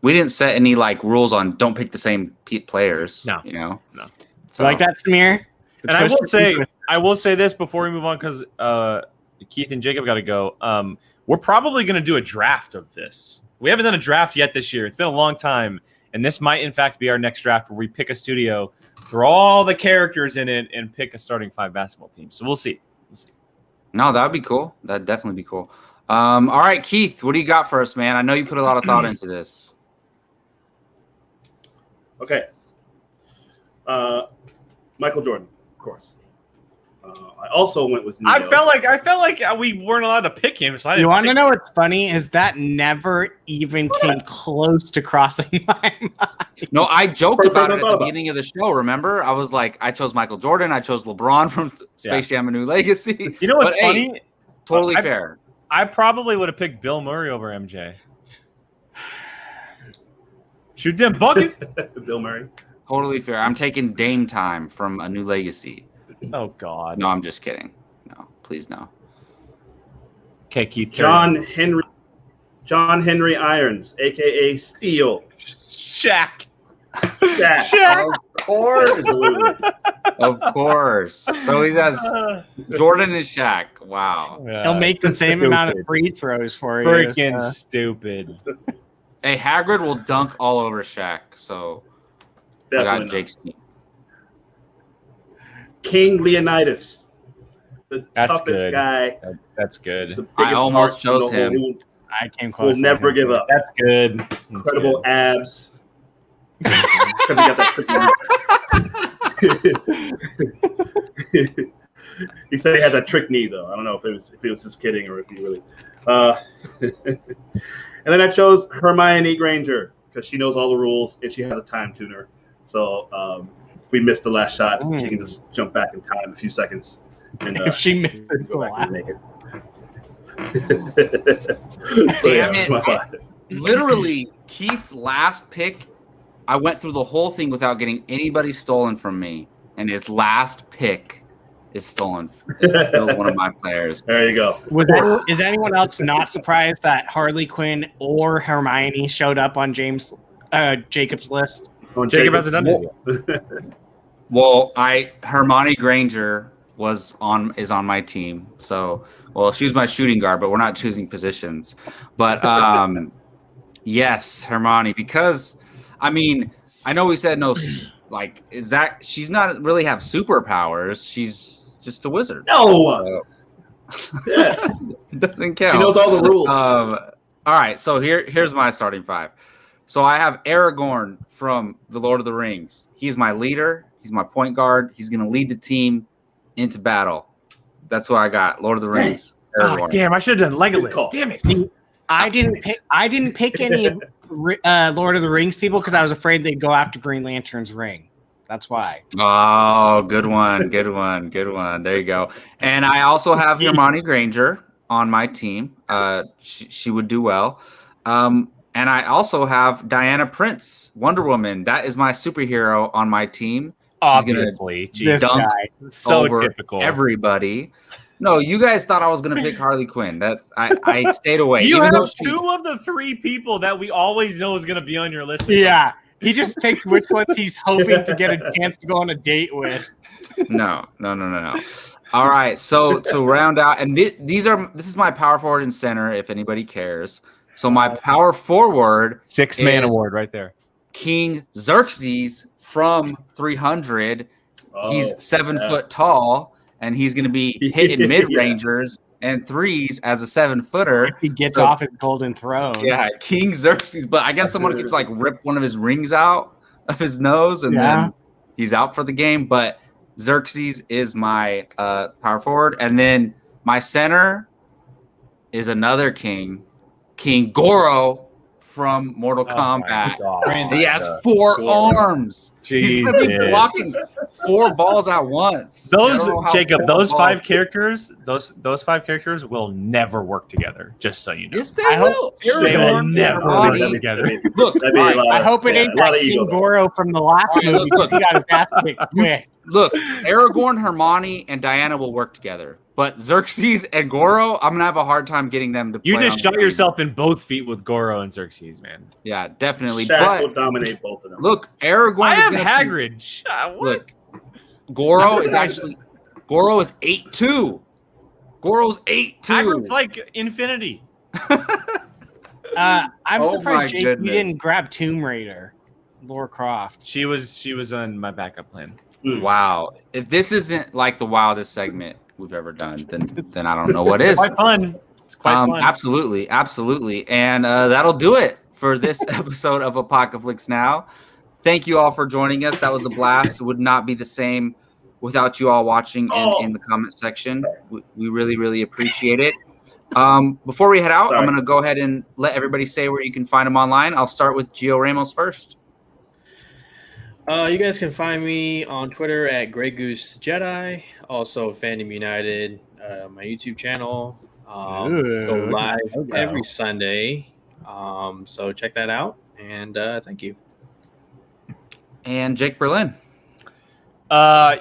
We didn't set any like rules on don't pick the same players. No. You know. No. So You like that, Samir? The And Twister I will say this before we move on because Keith and Jacob got to go. We're probably going to do a draft of this. We haven't done a draft yet this year. It's been a long time, and this might in fact be our next draft where we pick a studio, throw all the characters in it, and pick a starting 5 basketball team. So we'll see. No, that would be cool. That'd definitely be cool. All right, Keith, what do you got for us, man? I know you put a lot of thought into this. Okay. Michael Jordan, of course. I also went with Neo. I felt like we weren't allowed to pick him. So I didn't You want to pick know him. what's funny is that never even came close to crossing my mind. No, I joked First about person it I at the thought beginning of the show. Remember, I was like, I chose Michael Jordan. I chose LeBron from Space Jam: A New Legacy. You know what's But, hey, funny? totally fair. I probably would have picked Bill Murray over MJ. Shoot them buckets. Bill Murray. Totally fair. I'm taking Dame Time from A New Legacy. Oh God. No, I'm just kidding. No, please no. Okay, Keith. John Henry Irons, aka Steel. Shaq. Shaq. Of course. Absolutely. Of course. So he has Jordan and Shaq. Wow. He'll make the same amount of free throws for Freaking you. stupid. Hey, Hagrid will dunk all over Shaq. So I got Definitely not. Jake's team. King Leonidas, the That's toughest good. guy. That's good. The biggest I almost heart in the chose him. whole- I came Who close. will never give up. That's good. That's Incredible good. abs. Because he got that trick knee. He said he had that trick knee, though. I don't know if he was just kidding or if he really. And then I chose Hermione Granger because she knows all the rules and she has a time tuner. So if we missed the last shot, she can just jump back in time a few seconds. And, If she misses the go back and last. make it. Damn that's it. my five. Literally, Keith's last pick, I went through the whole thing without getting anybody stolen from me. And his last pick is stolen. It's still one of my players. There you go. Is anyone else not surprised that Harley Quinn or Hermione showed up on Jacob's list? Jacob hasn't done this yet. Well, Hermione Granger is on my team. So, well, she was my shooting guard, but we're not choosing positions. But yes, Hermione, because I mean, I know we said no. Like, she's not really have superpowers. She's just a wizard. No. So, Yes. it doesn't count. She knows all the rules. All right, so here's my starting five. So I have Aragorn from The Lord of the Rings. He's my leader. He's my point guard. He's going to lead the team into battle. That's what I got. Lord of the Rings. Oh, Aragorn. damn! I should have done Good Legolas. call. Damn it! I didn't pick any of Lord of the Rings people because I was afraid they'd go after Green Lantern's ring. That's why. Oh, good one. Good one. Good one. There you go. And I also have Hermione Granger on my team. She would do well. And I also have Diana Prince, Wonder Woman. That is my superhero on my team. Obviously, This dunk guy. so over typical. Everybody. No, you guys thought I was going to pick Harley Quinn. I stayed away. You even though have two of the three people that we always know is going to be on your list. Yeah. He just picked which ones he's hoping to get a chance to go on a date with. No. All right, so to round out, and this is my power forward and center, if anybody cares. So my power forward, 6-man is- award right there. King Xerxes from 300. He's 7 foot tall, and he's going to be hitting mid rangers and threes as a 7-footer. If he gets So- off his golden throne. Yeah, King Xerxes. But I guess someone could like rip one of his rings out of his nose, and then he's out for the game. But Xerxes is my power forward, and then my center is another king, King Goro from Mortal Kombat. He has 4 arms. He's gonna be Jesus. blocking 4 balls at once. Those I don't know how Jacob, 4 those 5 balls- characters, those 5 characters will never work together. Just so you know, Yes, they I hope- will. they will Aragorn, never Hermione. work together. Look, That'd be a all right, lot. I hope it Yeah, ain't a lot that of ego King there. Goro from the last All right, movie because he got his ass kicked quick. Look, Aragorn, Hermione, and Diana will work together. But Xerxes and Goro, I'm gonna have a hard time getting them to play. You just on the shot team. yourself in both feet with Goro and Xerxes, man. Yeah, definitely. Shaq will But dominate both of them. look, Aragorn I is have gonna Hagrid. What? Look, Goro is 8'2". Goro's 8'2". Hagrid's like infinity. I'm Oh my surprised, Jake, goodness. you didn't grab Tomb Raider, Lara Croft. She was on my backup plan. Wow. If this isn't like the wildest segment we've ever done, then I don't know what is. It's quite fun. It's quite fun. Absolutely. And that'll do it for this episode of Apocaflix Now. thank you all for joining us. That was a blast. It would not be the same without you all watching in the comment section. We really, really appreciate it. Before we head out, I'm going to go ahead and let everybody say where you can find them online. I'll start with Gio Ramos first. You guys can find me on Twitter at Grey Goose Jedi. Also, Fandom United, my YouTube channel. Go live every Sunday. So check that out. And thank you. And Jake Berlin.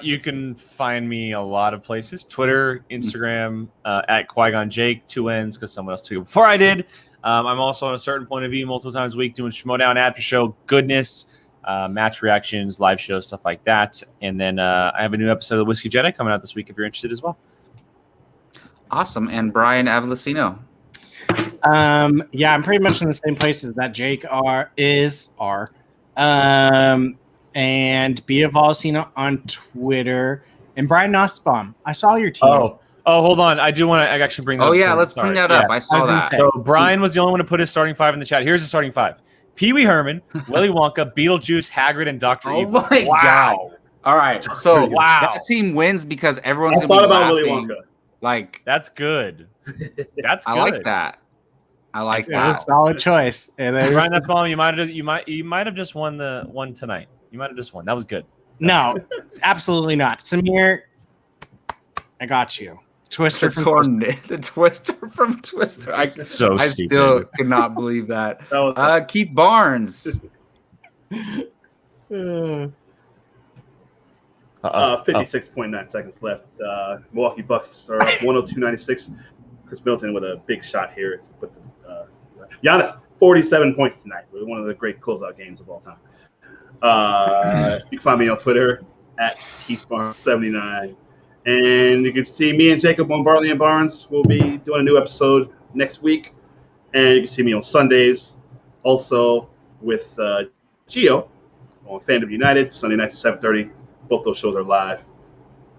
You can find me a lot of places: Twitter, Instagram, at Qui-Gon Jake, 2 N's because someone else took it before I did. I'm also on a certain point of view multiple times a week doing Schmodown after show goodness, match reactions, live shows, stuff like that. And then I have a new episode of the Whiskey Jedi coming out this week if you're interested as well. Awesome. And Brian Avellino. Yeah, I'm pretty much in the same places that Jake is. And Bia Volcino on Twitter, and Brian Nussbaum. I saw your team. Oh, hold on. I do want to actually bring that up. Oh, yeah, let's bring that up. I saw that. So Brian was the only one to put his starting 5 in the chat. Here's the starting 5. Pee Wee Herman, Willy Wonka, Beetlejuice, Hagrid, and Dr. Evil. My God. All right. So that team wins because everyone's going to be laughing. I thought about Willy Wonka. Like, that's good. That's good. I like that. I like that. It was a solid choice. And Brian, that's wrong. You might have just won the one tonight. You might have just won. That was good. Good. Absolutely not. Samir, I got you. Twister the Twister from Twister. I still could not believe that. Keith Barnes. 56.9 seconds left. Milwaukee Bucks are up 102-96. Chris Middleton with a big shot here. But Giannis, 47 points tonight. One of the great closeout games of all time. You can find me on Twitter at Keith Barnes 79. And you can see me and Jacob on Bartley and Barnes. We'll be doing a new episode next week. And you can see me on Sundays also with Gio on Fandom United, Sunday nights at 7:30. Both those shows are live.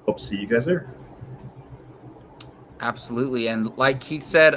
Hope to see you guys there. Absolutely. And like Keith said,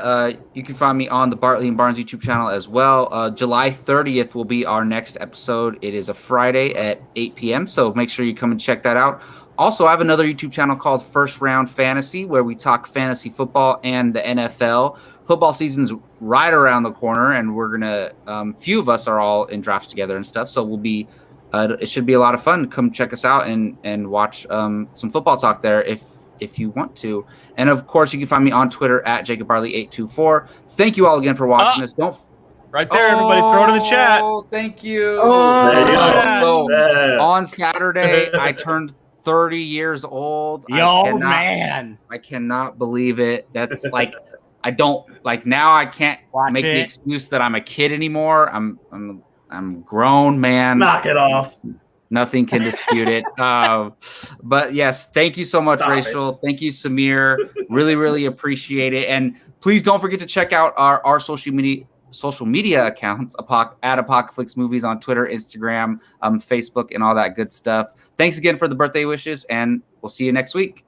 you can find me on the Bartley and Barnes YouTube channel as well. July 30th will be our next episode. It is a Friday at 8 p.m. So make sure you come and check that out. Also, I have another YouTube channel called First Round Fantasy where we talk fantasy football and the NFL. Football season's right around the corner, and we're going to few of us are all in drafts together and stuff. So we'll be it should be a lot of fun. Come check us out and watch some football talk there if you want to. And of course, you can find me on Twitter at JacobBarley824. Thank you all again for watching us. Right there, everybody, throw it in the chat. Oh, thank you. So, on Saturday, I turned 30 years old. Man. I cannot believe it. That's like I don't like now I can't make the excuse that I'm a kid anymore. I'm grown, man. Knock it off. Nothing can dispute it. But yes, thank you so much, Rachel. Thank you, Samir. Really, really appreciate it. And please don't forget to check out our social media accounts at Apocaflix Movies on Twitter, Instagram, Facebook, and all that good stuff. Thanks again for the birthday wishes, and we'll see you next week.